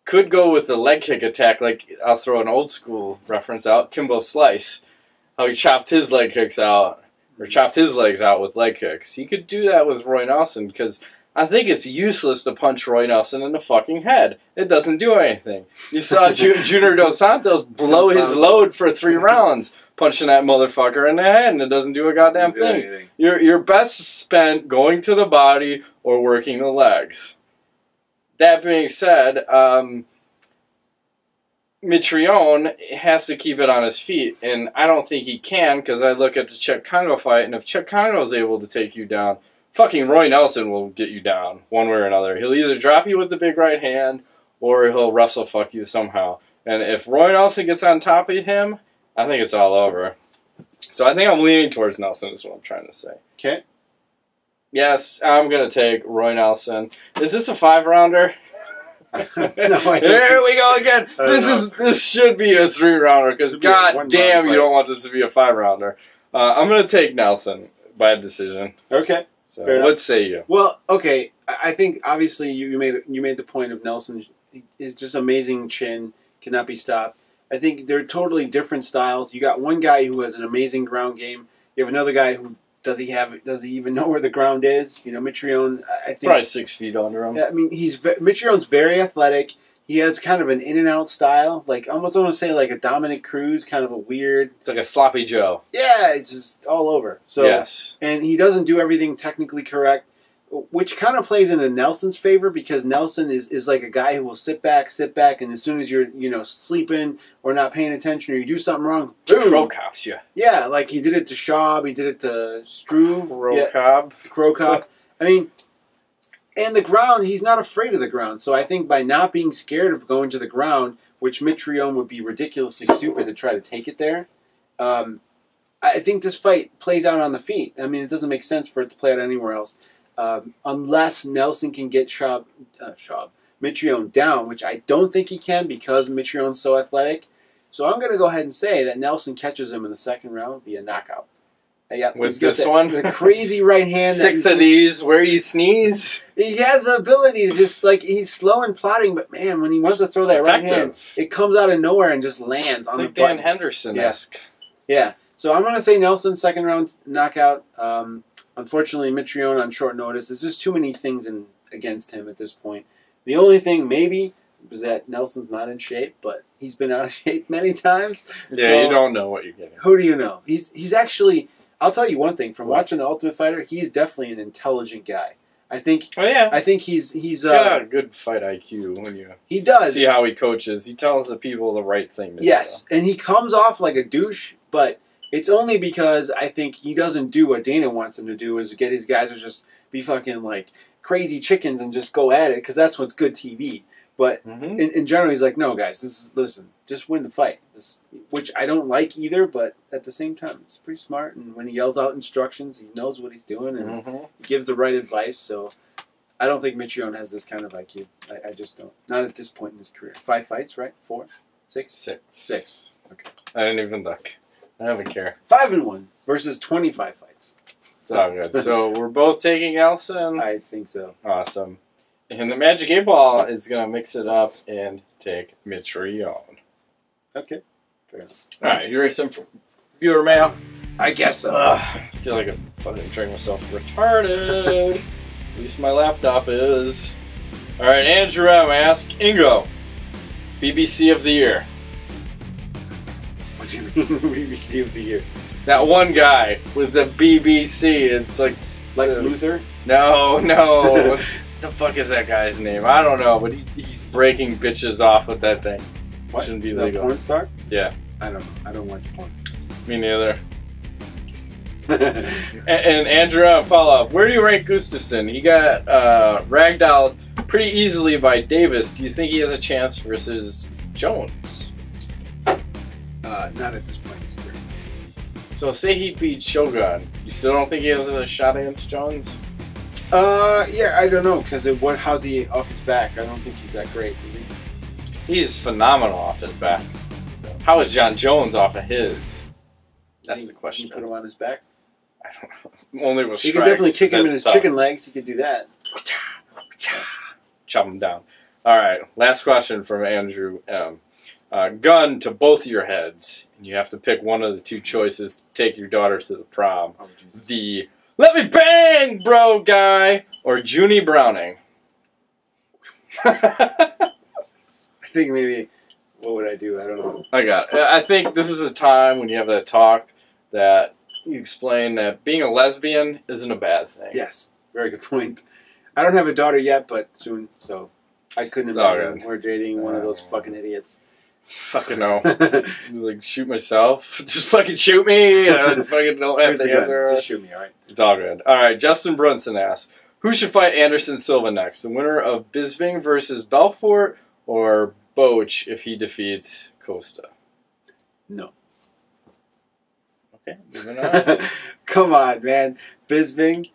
could go with the leg kick attack, like I'll throw an old school reference out, Kimbo Slice. How he chopped his leg kicks out, or chopped his legs out with leg kicks. He could do that with Roy Nelson, because I think it's useless to punch Roy Nelson in the fucking head. It doesn't do anything. You saw Junior Dos Santos blow his load for 3 rounds, punching that motherfucker in the head, and it doesn't do a goddamn thing. You're best spent going to the body or working the legs. That being said, Mitrione has to keep it on his feet, and I don't think he can, because I look at the Czech Congo fight, and if Czech Congo is able to take you down, fucking Roy Nelson will get you down, one way or another. He'll either drop you with the big right hand, or he'll wrestle fuck you somehow. And if Roy Nelson gets on top of him, I think it's all over. So I think I'm leaning towards Nelson, is what I'm trying to say. Okay. Yes, I'm going to take Roy Nelson. Is this a 5-rounder? No, I don't. Here we go again. This should be a 3-rounder, because god damn you don't want this to be a 5-rounder. I'm going to take Nelson by decision. Okay. So what say you? Well, okay. I think obviously you made the point of Nelson is just amazing chin, cannot be stopped. I think they're totally different styles. You got one guy who has an amazing ground game. You have another guy who does he even know where the ground is? You know, Mitrione, I think probably 6 feet under him. I mean, Mitrione's very athletic. He has kind of an in and out style, like almost I want to say like a Dominic Cruz, kind of a weird. It's like a sloppy Joe. Yeah, it's just all over. So yes, and he doesn't do everything technically correct, which kind of plays into Nelson's favor because Nelson is like a guy who will sit back, and as soon as you're sleeping or not paying attention or you do something wrong, boom, Crow cops you. Yeah, like he did it to Schaub, he did it to Struve, Crow Cop. I mean. And the ground, he's not afraid of the ground. So I think by not being scared of going to the ground, which Mitrione would be ridiculously stupid to try to take it there, I think this fight plays out on the feet. I mean, it doesn't make sense for it to play out anywhere else. Unless Nelson can get Mitrione down, which I don't think he can because Mitrione's so athletic. So I'm going to go ahead and say that Nelson catches him in the second round via knockout. Yeah, with this one, the crazy right hand. 6 of these where you sneeze. He has the ability to just he's slow and plodding, but man, when he wants to throw that right hand, it comes out of nowhere and just lands on the button. Dan Henderson-esque. Yeah. So I'm going to say Nelson, second round knockout. Unfortunately, Mitrione on short notice. There's just too many things against him at this point. The only thing maybe was that Nelson's not in shape, but he's been out of shape many times. Yeah, so, you don't know what you're getting. Who do you know? He's actually, I'll tell you one thing, from watching The Ultimate Fighter, he's definitely an intelligent guy. I think he's got a good fight IQ when you see how he coaches. He tells the people the right thing to do. Yes, and he comes off like a douche, but it's only because I think he doesn't do what Dana wants him to do, is get his guys to just be fucking like crazy chickens and just go at it, because that's what's good TV. But in general, he's like, no, guys, listen, just win the fight. Which I don't like either, but at the same time, it's pretty smart. And when he yells out instructions, he knows what he's doing, and he gives the right advice. So I don't think Mitrione has this kind of IQ. I just don't. Not at this point in his career. 5 fights, right? 4? 6? 6. Okay. I didn't even look. I don't even care. 5-1 versus 25 fights. It's all good. So we're both taking Nelson? I think so. Awesome. And the Magic 8 Ball is going to mix it up and take Mitrione. Okay. Fair enough. All right, you ready for some viewer mail? I guess so. I feel like I'm fucking drinking myself retarded. At least my laptop is. All right, Andrew M. asks, Ingo, BBC of the Year. What do you mean BBC of the Year? That one guy with the BBC. It's like Lex Luthor? No. What the fuck is that guy's name? I don't know, but he's breaking bitches off with that thing. What? Shouldn't be legal. legal. Porn star? Yeah. I don't know. I don't watch porn. Me neither. and Andrew, follow up. Where do you rank Gustafsson? He got ragdolled pretty easily by Davis. Do you think he has a chance versus Jones? Not at this point in his career. So say he beats Shogun. You still don't think he has a shot against Jones? Yeah, I don't know, because how's he off his back? I don't think he's that great, is he? He's phenomenal off his back. So, how is John Jones off of his? That's the question. Can you put him on his back? I don't know. Only with strikes. You could definitely kick him in his chicken legs. You could do that. Chop him down. All right, last question from Andrew M. Gun to both your heads, and you have to pick one of the two choices to take your daughter to the prom. Oh, Jesus. The "Let me bang, bro" guy, or Junie Browning. I think maybe, what would I do? I don't know. I think this is a time when you have that talk that you explain that being a lesbian isn't a bad thing. Yes, very good point. I don't have a daughter yet, but soon, so I couldn't imagine we're dating one of those fucking idiots. Fucking no. Like, shoot myself? Just fucking shoot me? And fucking don't have the answer. Just shoot me, alright? It's all good. Alright, Justin Brunson asks, who should fight Anderson Silva next? The winner of Bisping versus Belfort, or Boach if he defeats Costa? No. Okay, moving on. Come on, man. Bisping?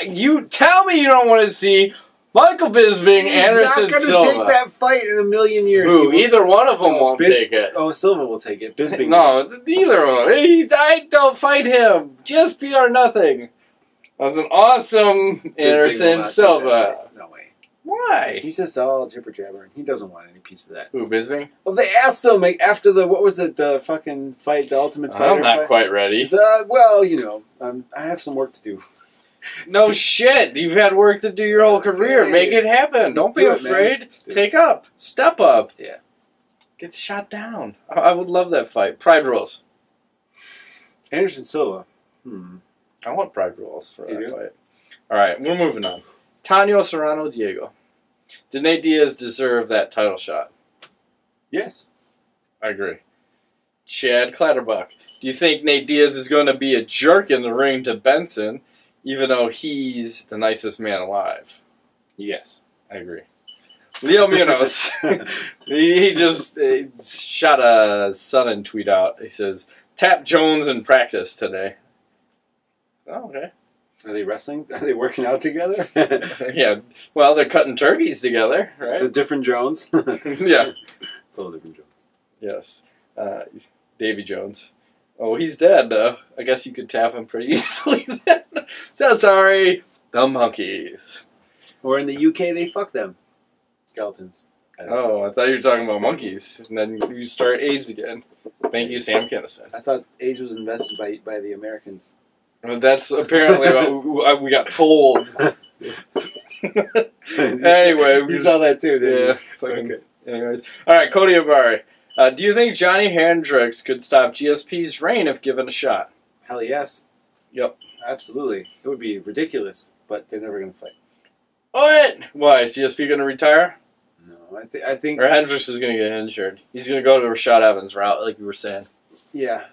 You tell me you don't want to see Michael Bisping, Anderson Silva. He's not going to take that fight in a million years. Ooh, either one of them won't take it. Oh, Silva will take it. Bisping no, neither of them. I don't fight him. Just PR nothing. That's an awesome Anderson Silva. No way. Why? He's just all jibber jabber, and he doesn't want any piece of that. Who, Bisping? Well, they asked him after what was it, the fucking fight, the Ultimate Fighter I'm not fight? quite ready. Well, you know, I have some work to do. No shit. You've had work to do your whole career. Make it happen. Don't be afraid. Take up. Step up. Yeah. Get shot down. I would love that fight. Pride rules. Anderson Silva. I want pride rules for that fight. All right, we're moving on. Tano Serrano Diego. Did Nate Diaz deserve that title shot? Yes. I agree. Chad Clatterbuck. Do you think Nate Diaz is going to be a jerk in the ring to Benson, even though he's the nicest man alive? Yes. I agree. Leo Munoz. he just shot a Sonnen tweet out. He says, tap Jones in practice today. Oh, okay. Are they wrestling? Are they working out together? Yeah. Well, they're cutting turkeys together, right? It's a different Jones. Yeah. It's all different Jones. Yes. Davy Jones. Oh, he's dead, though. I guess you could tap him pretty easily then. So sorry. The monkeys. Or in the UK, they fuck them. Skeletons. Oh, I thought you were talking about monkeys. And then you start AIDS again. Thank you, Sam Kinison. I thought AIDS was invented by the Americans. Well, that's apparently what we got told. Anyway, you saw that too, didn't you? Okay. Anyways. All right, Cody Abari. Do you think Johnny Hendricks could stop GSP's reign if given a shot? Hell yes. Yep. Absolutely. It would be ridiculous, but they're never going to fight. What? Why? Is GSP going to retire? No, I think... Or Hendricks is going to get injured. He's going to go to Rashad Evans' route, like you were saying. Yeah.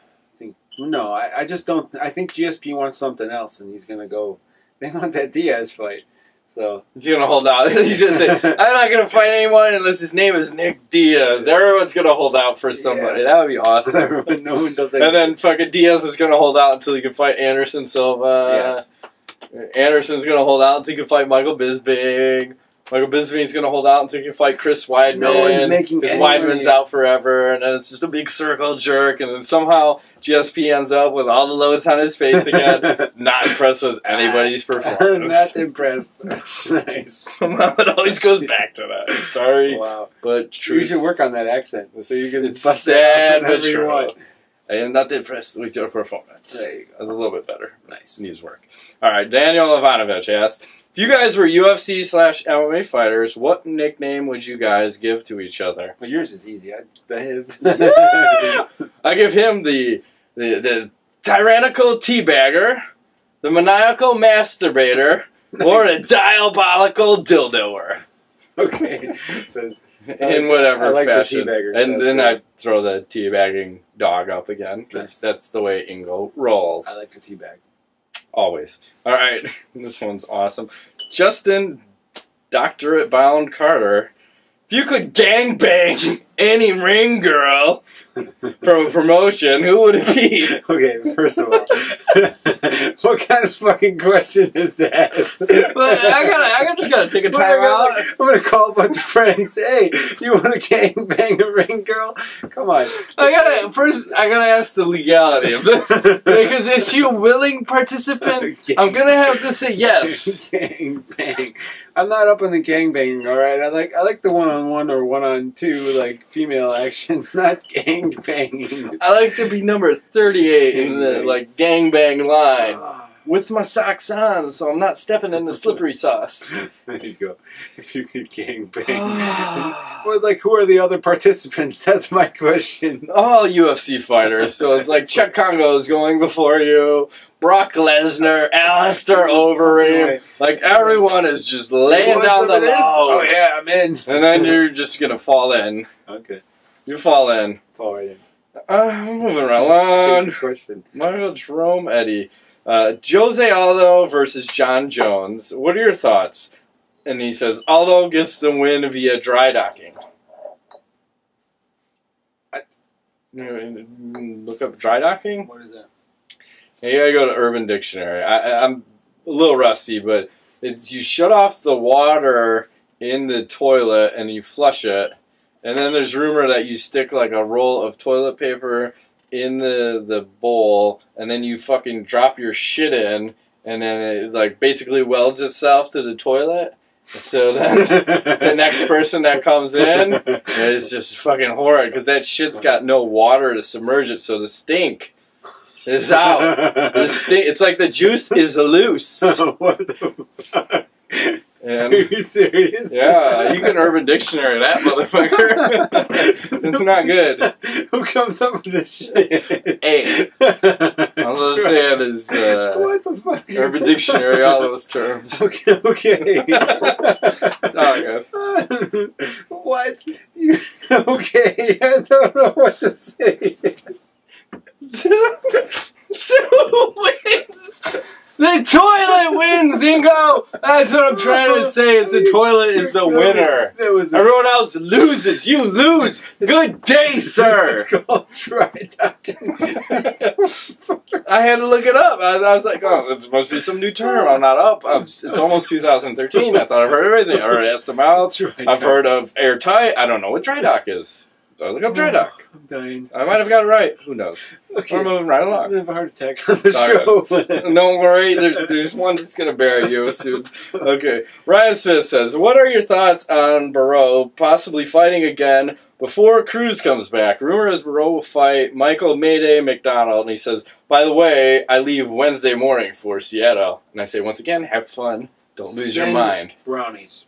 No, I just don't... I think GSP wants something else, and he's going to go... They want that Diaz fight. So he's going to hold out. He's just saying, I'm not going to fight anyone unless his name is Nick Diaz. Everyone's going to hold out for somebody. Yes. That would be awesome. No one does anything. And then fucking Diaz is going to hold out until he can fight Anderson Silva. Yes. Anderson's going to hold out until he can fight Michael Bisping. Michael Bisping's going to hold out until he can fight Chris Weidman. No one's making because Weidman's out forever, and then it's just a big circle jerk, and then somehow GSP ends up with all the loads on his face again. Not impressed with anybody's performance. I'm not impressed. Nice. Somehow it always goes back to that. I'm sorry. Wow. But truth, you should work on that accent so you can it's bust sad, whatever you want. I am not impressed with your performance. There you go. A little bit better. Nice. Needs work. All right, Daniel Ivanovich asked, if you guys were UFC/MMA fighters, what nickname would you guys give to each other? Well, yours is easy. I give him the tyrannical teabagger, the maniacal masturbator, or the diabolical dildoer. Okay. So, in whatever fashion. The teabagger. And then I throw the teabagging dog up again. That's the way Ingo rolls. I like to teabag. Always. All right. This one's awesome. Justin Doctorate Bound Carter. If you could gangbang any ring girl from a promotion, who would it be? Okay, first of all, what kind of fucking question is that? Well, I just gotta take a time out. I'm gonna call a bunch of friends. Hey, you want to gangbang a ring girl? Come on. I gotta ask the legality of this because is she a willing participant? I'm gonna have to say yes. Gangbang. I'm not up on the gangbanging. All right, I like the one-on-one or one-on-two like female action, not gangbanging. I like to be number 38 in the like gangbang line with my socks on, so I'm not stepping in the slippery sauce. There you go. If you could gangbang, or like who are the other participants? That's my question. All UFC fighters. So it's like Chuck Congo's going before you. Brock Lesnar, Alistair Overeem, like everyone is just laying down the law. Oh yeah, I'm in. And then you're just gonna fall in. Okay. You fall in. Fall right in. Moving right along. Question. Michael Jerome Eddie. Jose Aldo versus John Jones. What are your thoughts? And he says, Aldo gets the win via dry docking. Look up dry docking? What is that? You gotta go to Urban Dictionary. I'm a little rusty, but it's you shut off the water in the toilet and you flush it. And then there's rumor that you stick like a roll of toilet paper in the bowl, and then you fucking drop your shit in, and then it like basically welds itself to the toilet. So then the next person that comes in is just fucking horrid because that shit's got no water to submerge it, so the stink is out. It's like the juice is loose. What the fuck? And, are you serious? Yeah, you can Urban Dictionary that motherfucker. It's not good. Who comes up with this shit? Hey. All those saying is what the fuck? Urban Dictionary, all those terms. Okay. It's all good. What? Okay, I don't know what to say. Who wins? The toilet wins, Ingo! That's what I'm trying to say. Is the toilet is the winner. Everyone else loses. You lose. Good day, sir. It's called dry docking. I had to look it up. I was like, oh, this must be some new term. I'm not up. It's almost 2013. I thought I've heard everything. I heard SML. I've heard of airtight. I don't know what dry dock is. So I look up dry dock. I'm dying. I might have got it right. Who knows? Okay. We're moving right along. I'm going to have a heart attack on the show. Don't worry. There's one that's going to bury you soon. Okay. Ryan Smith says, what are your thoughts on Barreau possibly fighting again before Cruz comes back? Rumor is Barreau will fight Michael Mayday McDonald. And he says, by the way, I leave Wednesday morning for Seattle. And I say, once again, have fun. Don't lose your mind. Brownies.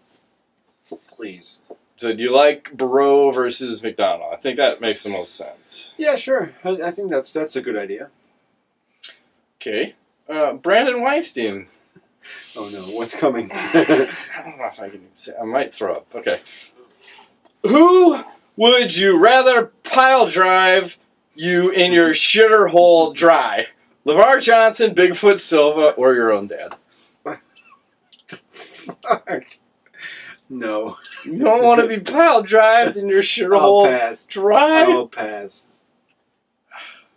Please. So do you like Barreau versus McDonald? I think that makes the most sense. Yeah, sure. I think that's a good idea. Okay. Brandon Weinstein. Oh no, what's coming? I don't know if I can say. I might throw up. Okay. Who would you rather pile drive you in your shitter hole dry? LeVar Johnson, Bigfoot Silva, or your own dad? Fuck. No. You don't want to be pile drived in your shitter hole dry? I'll pass.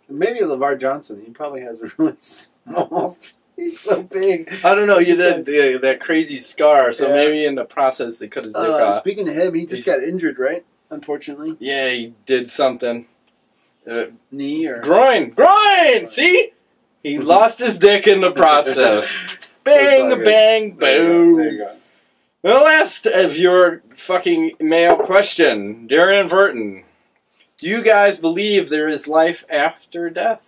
Maybe LeVar Johnson. He probably has a really small... He's so big. I don't know. You did that crazy scar, so maybe in the process they cut his dick off. Speaking of him, he just got injured, right? Unfortunately. Yeah, he did something. Knee or... Groin! See? He lost his dick in the process. Bang, bang, boom. There you go. The last of your fucking mail question, Darren Burton. Do you guys believe there is life after death?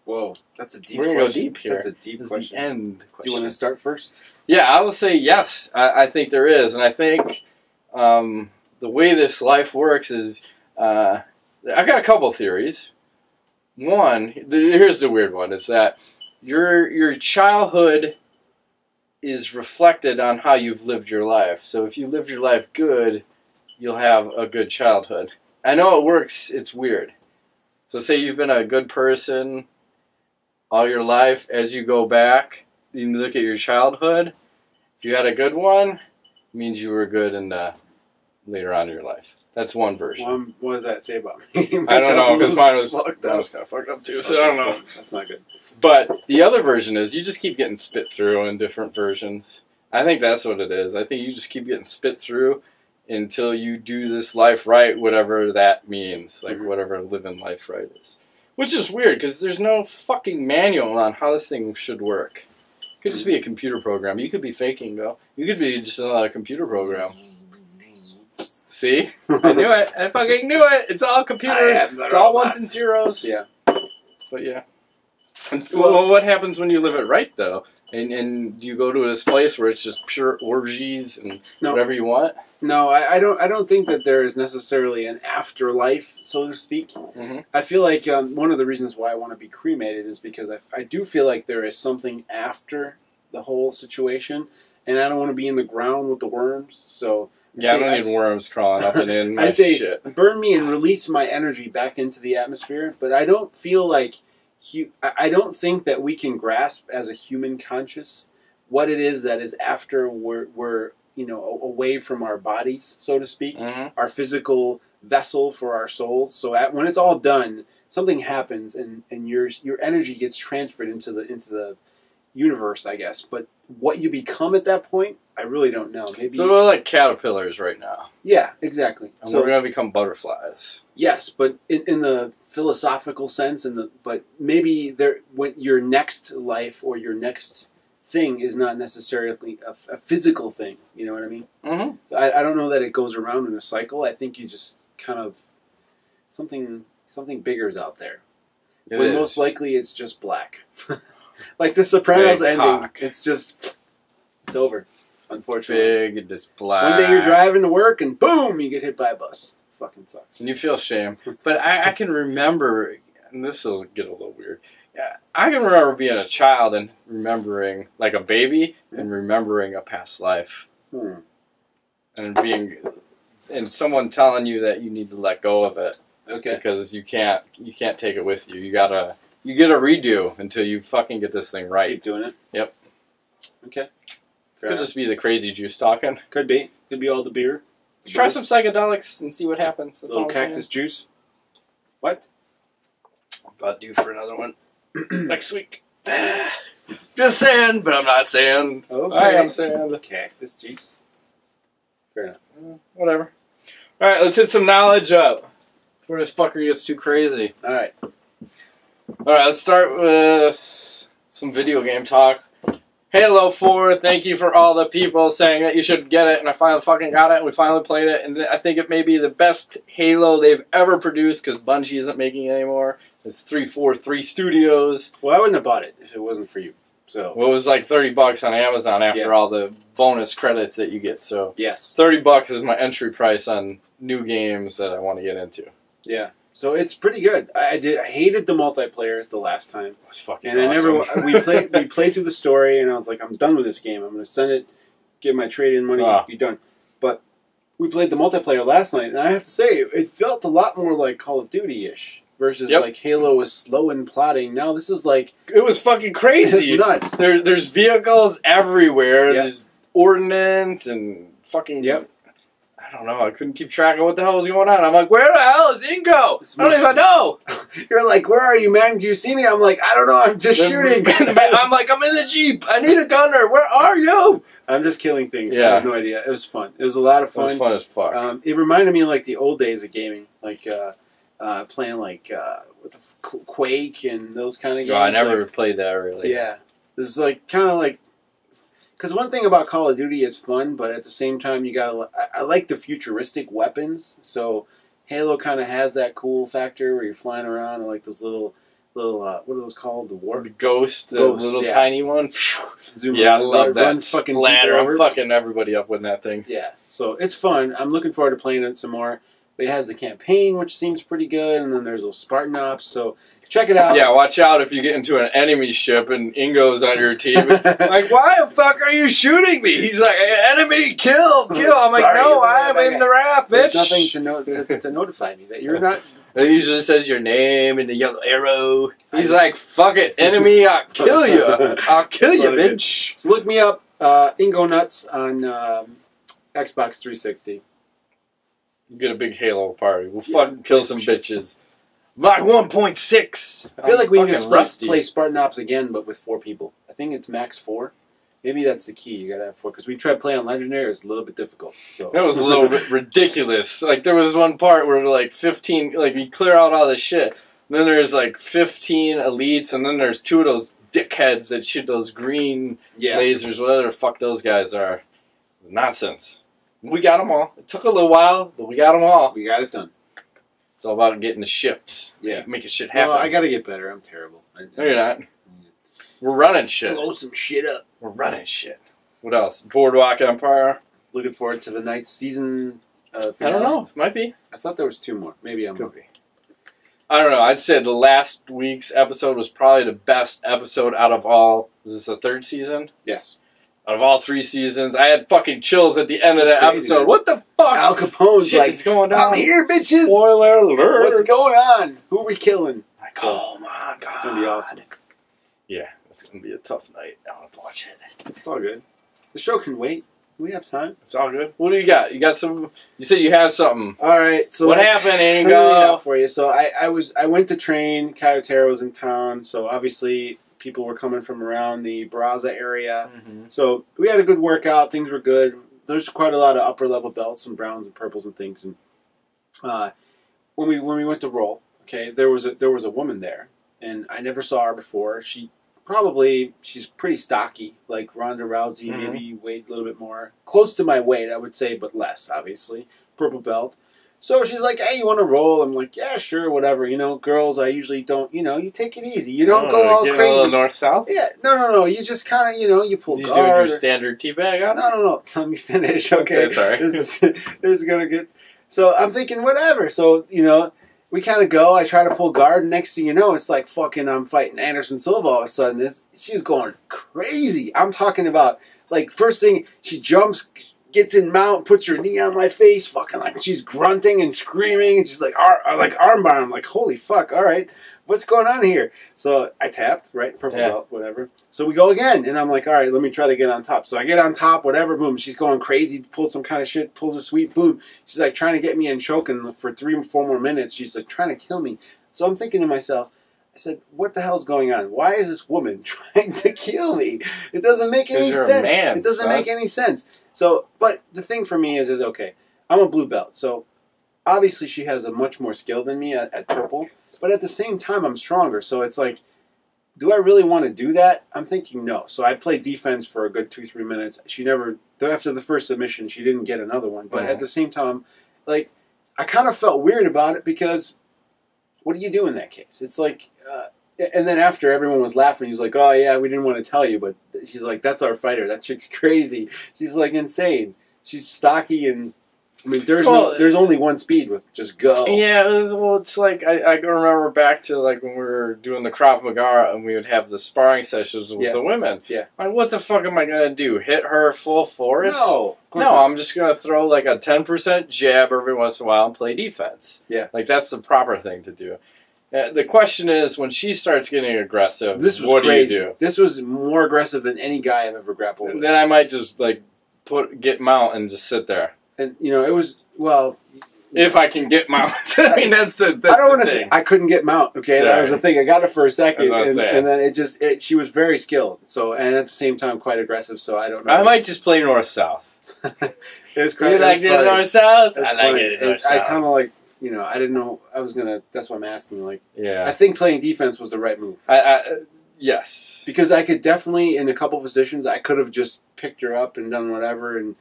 Whoa, that's a deep question. We're going to go deep here. That's a deep question. The end question. Do you want to start first? Yeah, I will say yes. I think there is. And I think the way this life works is... I've got a couple theories. One, here's the weird one. It's that your childhood is reflected on how you've lived your life. So if you lived your life good, you'll have a good childhood. I know it works. It's weird. So say you've been a good person all your life. As you go back, you look at your childhood. If you had a good one, it means you were good in later on in your life. That's one version. What does that say about me? I don't know, because mine was kind of fucked up too, so I don't know. That's not good. But the other version is you just keep getting spit through in different versions. I think that's what it is. I think you just keep getting spit through until you do this life right, whatever that means. Like, whatever living life right is. Which is weird, because there's no fucking manual on how this thing should work. It could just be a computer program. You could be faking, though. You could be just another computer program. See? I knew it. I fucking knew it. It's all computer. It's all ones and zeros. Yeah. But yeah. Well, what happens when you live it right, though? And do you go to this place where it's just pure orgies and whatever you want? No, I don't think that there is necessarily an afterlife, so to speak. I feel like one of the reasons why I want to be cremated is because I do feel like there is something after the whole situation, and I don't want to be in the ground with the worms, so... Yeah, I don't need worms crawling up and in my shit. Burn me and release my energy back into the atmosphere, but I don't feel like... I don't think that we can grasp as a human conscious what it is that is after we're away from our bodies, so to speak, our physical vessel for our souls. So when it's all done, something happens and your energy gets transferred into the universe, I guess. But what you become at that point, I really don't know. Maybe so we're like caterpillars right now. Yeah, exactly. And so we're gonna become butterflies. Yes, but in the philosophical sense, but maybe when your next life or your next thing is not necessarily a physical thing. You know what I mean? So I don't know that it goes around in a cycle. I think you just kind of something bigger is out there. When most likely it's just black. Like the Sopranos ending, it's over. Unfortunately, big, just black. One day you're driving to work and boom, you get hit by a bus. Fucking sucks. And you feel shame. But I can remember, and this will get a little weird. I can remember being a child and remembering, like a baby, and remembering a past life, and someone telling you that you need to let go of it. Okay. Because you can't take it with you. You get a redo until you fucking get this thing right. Keep doing it. Yep. Okay. Could just be the crazy juice talking. Could be all the beer. Try some psychedelics and see what happens. That's little cactus juice. What? About due for another one next week. Just saying, but I'm not saying. Okay. I am saying the cactus juice. Fair enough. Whatever. All right, let's hit some knowledge up before this fucker gets too crazy. All right, let's start with some video game talk. Halo 4, thank you for all the people saying that you should get it, and I finally fucking got it, and we finally played it, and I think it may be the best Halo they've ever produced, because Bungie isn't making it anymore. It's 343 Studios. Well, I wouldn't have bought it if it wasn't for you. So well, it was like $30 on Amazon after all the bonus credits that you get. So yes, $30 is my entry price on new games that I want to get into. Yeah. So it's pretty good. I hated the multiplayer the last time. It was fucking and awesome. we played through the story, and I was like, I'm done with this game. I'm going to send it, get my trade-in money, be done. But we played the multiplayer last night, and I have to say, it felt a lot more like Call of Duty-ish versus like Halo was slow and plotting. Now this is like... It was fucking crazy. It's nuts. There's vehicles everywhere. Yep. There's ordnance and fucking... Yep. I don't know. I couldn't keep track of what the hell was going on. I'm like, where the hell is Ingo? I don't even know. You're like, where are you, man? Do you see me? I'm like, I don't know. I'm just shooting. I'm like, I'm in a Jeep. I need a gunner. Where are you? I'm just killing things. Yeah. I have no idea. It was fun. It was a lot of fun. It was fun as fuck. It reminded me of like the old days of gaming, like playing like with the Quake and those kind of games. Oh, I never played that really. Yeah, this is like kind of like. Because one thing about Call of Duty is fun, but at the same time, you gotta. I like the futuristic weapons. So Halo kind of has that cool factor where you're flying around and like those little what are those called? The warp. The ghost, the little tiny one. Zoom I love that fucking splatter. I'm fucking everybody up with that thing. Yeah, so it's fun. I'm looking forward to playing it some more. But it has the campaign, which seems pretty good, and then there's those Spartan Ops. So check it out. Yeah, watch out if you get into an enemy ship and Ingo's on your team. Like, why the fuck are you shooting me? He's like, enemy, kill. I'm like, no, I'm in the raft, bitch. There's nothing to notify me that you're not. It usually says your name and the yellow arrow. He's like, fuck it, enemy, I'll kill you. I'll kill you, bitch. So look me up, Ingo Nuts on Xbox 360. Get a big Halo party. We'll fucking kill some bitches. Mach 1.6. I feel like we need to play Spartan Ops again, but with 4 people. I think it's max 4. Maybe that's the key. You gotta have 4 because we tried playing on Legendary. It's a little bit difficult. So that was a little bit ridiculous. Like there was one part where like 15, like you clear out all this shit. And then there's like 15 elites, and then there's 2 of those dickheads that shoot those green lasers. Whatever the fuck those guys are. Nonsense. We got them all. It took a little while, but we got them all. We got it done. It's all about getting the ships. Yeah. Making shit happen. Well, I gotta get better. I'm terrible. No, you're not. We're running shit. Blow some shit up. We're running shit. What else? Boardwalk Empire. Looking forward to the night's season. I don't know. Might be. I thought there was 2 more. Maybe I'm. Could be. I don't know. I'd say the last week's episode was probably the best episode out of all. Was this the 3rd season? Yes. Out of all 3 seasons, I had fucking chills at the end of that episode. Man. What the fuck? Al Capone's shit like, is going down. I'm here, bitches. Spoiler alert. What's going on? Who are we killing? Like, oh my god. It's gonna be awesome. Yeah, it's gonna be a tough night. I'll have to watch it. It's all good. The show can wait. We have time. It's all good. What do you got? You got some? You said you had something. All right. So what happened, Ingo? For you. So I went to train. Caio Terra was in town. So obviously people were coming from around the Barraza area. Mm-hmm. So we had a good workout. Things were good. There's quite a lot of upper level belts, some browns and purples and things. And when we went to roll, okay, there was a woman there, and I never saw her before. She's pretty stocky, like Ronda Rousey, mm-hmm. maybe weighed a little bit more, close to my weight, I would say, but less, obviously. Purple belt. So she's like, hey, you want to roll? I'm like, yeah, sure, whatever. You know, girls, I usually don't, you take it easy. You don't go all crazy. A little north-south? Yeah, no. You just kind of, you pull guard. You doing your standard teabag on? No. Let me finish, okay? Sorry. This is going to get... So I'm thinking, whatever. So, we kind of go. I try to pull guard. And next thing you know, it's like fucking I'm fighting Anderson Silva all of a sudden. She's going crazy. I'm talking about, like, first thing, she jumps... gets in mount, puts her knee on my face, fucking like she's grunting and screaming, and she's like armbar. I'm like, holy fuck, all right, what's going on here? So I tapped, right, purple belt, whatever. So we go again, and I'm like, all right, let me try to get on top. So I get on top, whatever, boom, she's going crazy, pulls some kind of shit, pulls a sweep, boom. She's like trying to get me in choking for 3 or 4 more minutes. She's like trying to kill me. So I'm thinking to myself, I said, what the hell's going on? Why is this woman trying to kill me? It doesn't make any sense. It doesn't make any sense. So, but the thing for me is okay, I'm a blue belt, so obviously she has a much more skill than me at purple, but at the same time I'm stronger, so it's like, do I really want to do that? I'm thinking no. So I played defense for a good 2-3 minutes. She never, after the first submission, she didn't get another one, but at the same time, like, I kind of felt weird about it because what do you do in that case? It's like, And then after everyone was laughing, he's like, "Oh yeah, we didn't want to tell you, but she's like, that's our fighter. That chick's crazy. She's like insane. She's stocky and." I mean, there's only one speed with just go. Yeah, it's like I remember back to like when we were doing the Krav Maga and we would have the sparring sessions with the women. Yeah. Like, what the fuck am I gonna do? Hit her full force? No, I'm just gonna throw like a 10% jab every once in a while and play defense. Yeah, like that's the proper thing to do. The question is, when she starts getting aggressive, what crazy. do you do? This was more aggressive than any guy I've ever grappled with. Then I might just like get mount and just sit there. And it was if I can get mount. I mean, that's I don't want to say I couldn't get mount. Okay, That was the thing. I got it for a second, and then she was very skilled. So and at the same time quite aggressive. So I don't know. I might just play north south. It was crazy. You like the north south? I like it north south. I kind of like I didn't know I was gonna. That's why I'm asking. Like, yeah, I think playing defense was the right move. Yes, because I could definitely in a couple positions I could have just picked her up and done whatever and.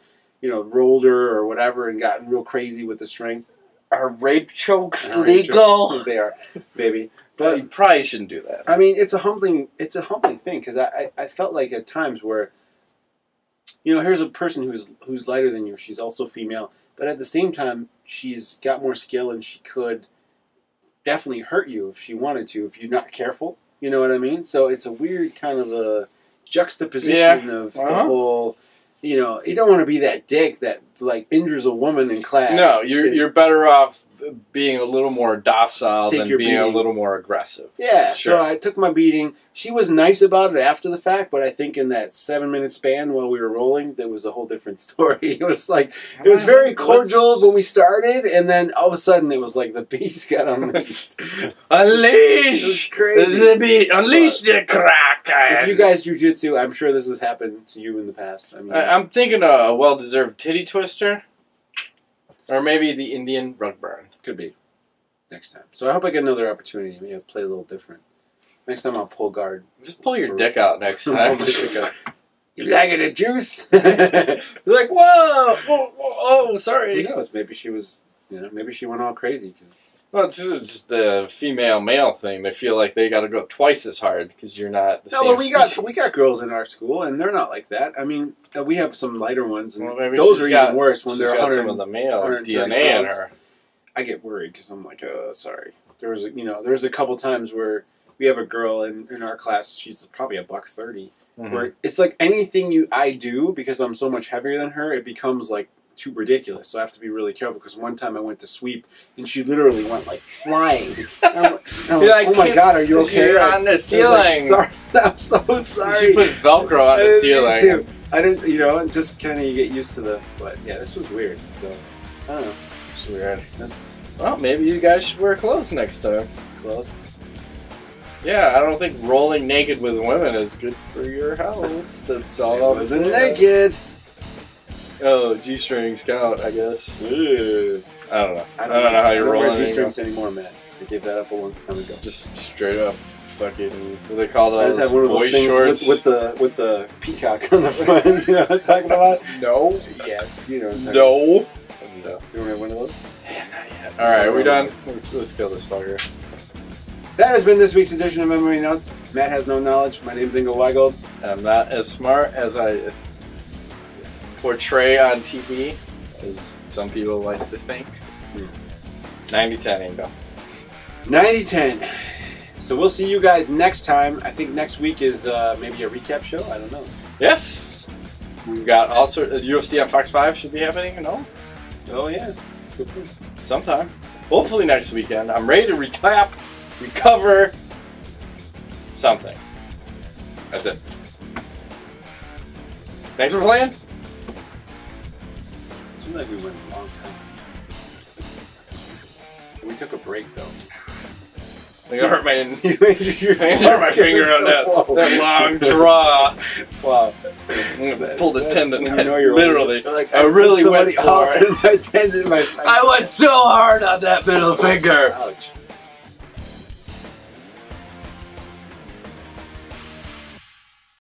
Rolled her or whatever and gotten real crazy with the strength. Are rape chokes legal? They are, baby. But you probably shouldn't do that. I mean, it's a humbling thing because I felt like at times where, here's a person who's lighter than you. She's also female, but at the same time, she's got more skill and she could definitely hurt you if she wanted to if you're not careful. You know what I mean? So it's a weird kind of a juxtaposition of the whole. You don't want to be that dick that like injures a woman in class. No, you're better off being a little more docile than being a little more aggressive. Yeah, sure. So I took my beating. She was nice about it after the fact, but I think in that 7-minute span while we were rolling, there was a whole different story. It was like it was very cordial when we started, and then all of a sudden it was like the beast got unleashed. Unleash! It was crazy. Unleash the Kraken! If you guys jiu-jitsu, I'm sure this has happened to you in the past. I mean, I'm thinking a well-deserved titty twister, or maybe the Indian rug burn. Could be next time. So I hope I get another opportunity. Maybe I'll play a little different. Next time I'll pull guard. Just pull your dick out next time. You liking the juice? You're like, whoa, oh, sorry. Who knows? Maybe she was, maybe she went all crazy. Well, it's just the female-male thing. They feel like they got to go twice as hard because you're not the same species. We got girls in our school, and they're not like that. I mean, we have some lighter ones, and those are even worse when they're 100. Some of the male DNA in her. I get worried because I'm like, sorry. There was a couple times where we have a girl in our class. She's probably $130. Where it's like anything I do because I'm so much heavier than her, it becomes like too ridiculous. So I have to be really careful because one time I went to sweep and she literally went like flying. I'm like, oh my god, are you okay? You're on the ceiling. Sorry, I'm so sorry. She put Velcro on the ceiling. Too. I didn't. Just kind of get used to But yeah, this was weird. So I don't know. It's weird. Well, maybe you guys should wear clothes next time. Clothes? Yeah, I don't think rolling naked with women is good for your health. That's all I was saying. Naked. Oh, G-strings count, I guess. Ew. I don't know. I don't know how you're rolling. I don't wear G-strings anymore, Matt. I gave that up a long time ago. Just straight up fucking, what do they call those? I just have one of those things with the peacock on the front. You know what I'm talking about? No. Yes. You know what I'm talking about. No. You don't have one of those? Yeah, not yet. Alright, are we done? Let's kill this fucker. That has been this week's edition of MMANUTS. Matt has no knowledge. My name's Ingo Weigold. I'm not as smart as I portray on TV, as some people like to think. 90-10, Ingo. 90-10. So we'll see you guys next time. I think next week is maybe a recap show. I don't know. Yes. We've got all sorts of UFC on Fox 5 should be happening, no? Oh yeah. It's good thing. Sometime. Hopefully next weekend. I'm ready to recover something. That's it. Thanks for playing. Seems like we went a long time. We took a break though. I think I hurt my finger on that long draw. Wow. I'm gonna pull the tendon. You're literally. Like, I really went for it. My tendon, I went so hard on that middle finger. Ouch.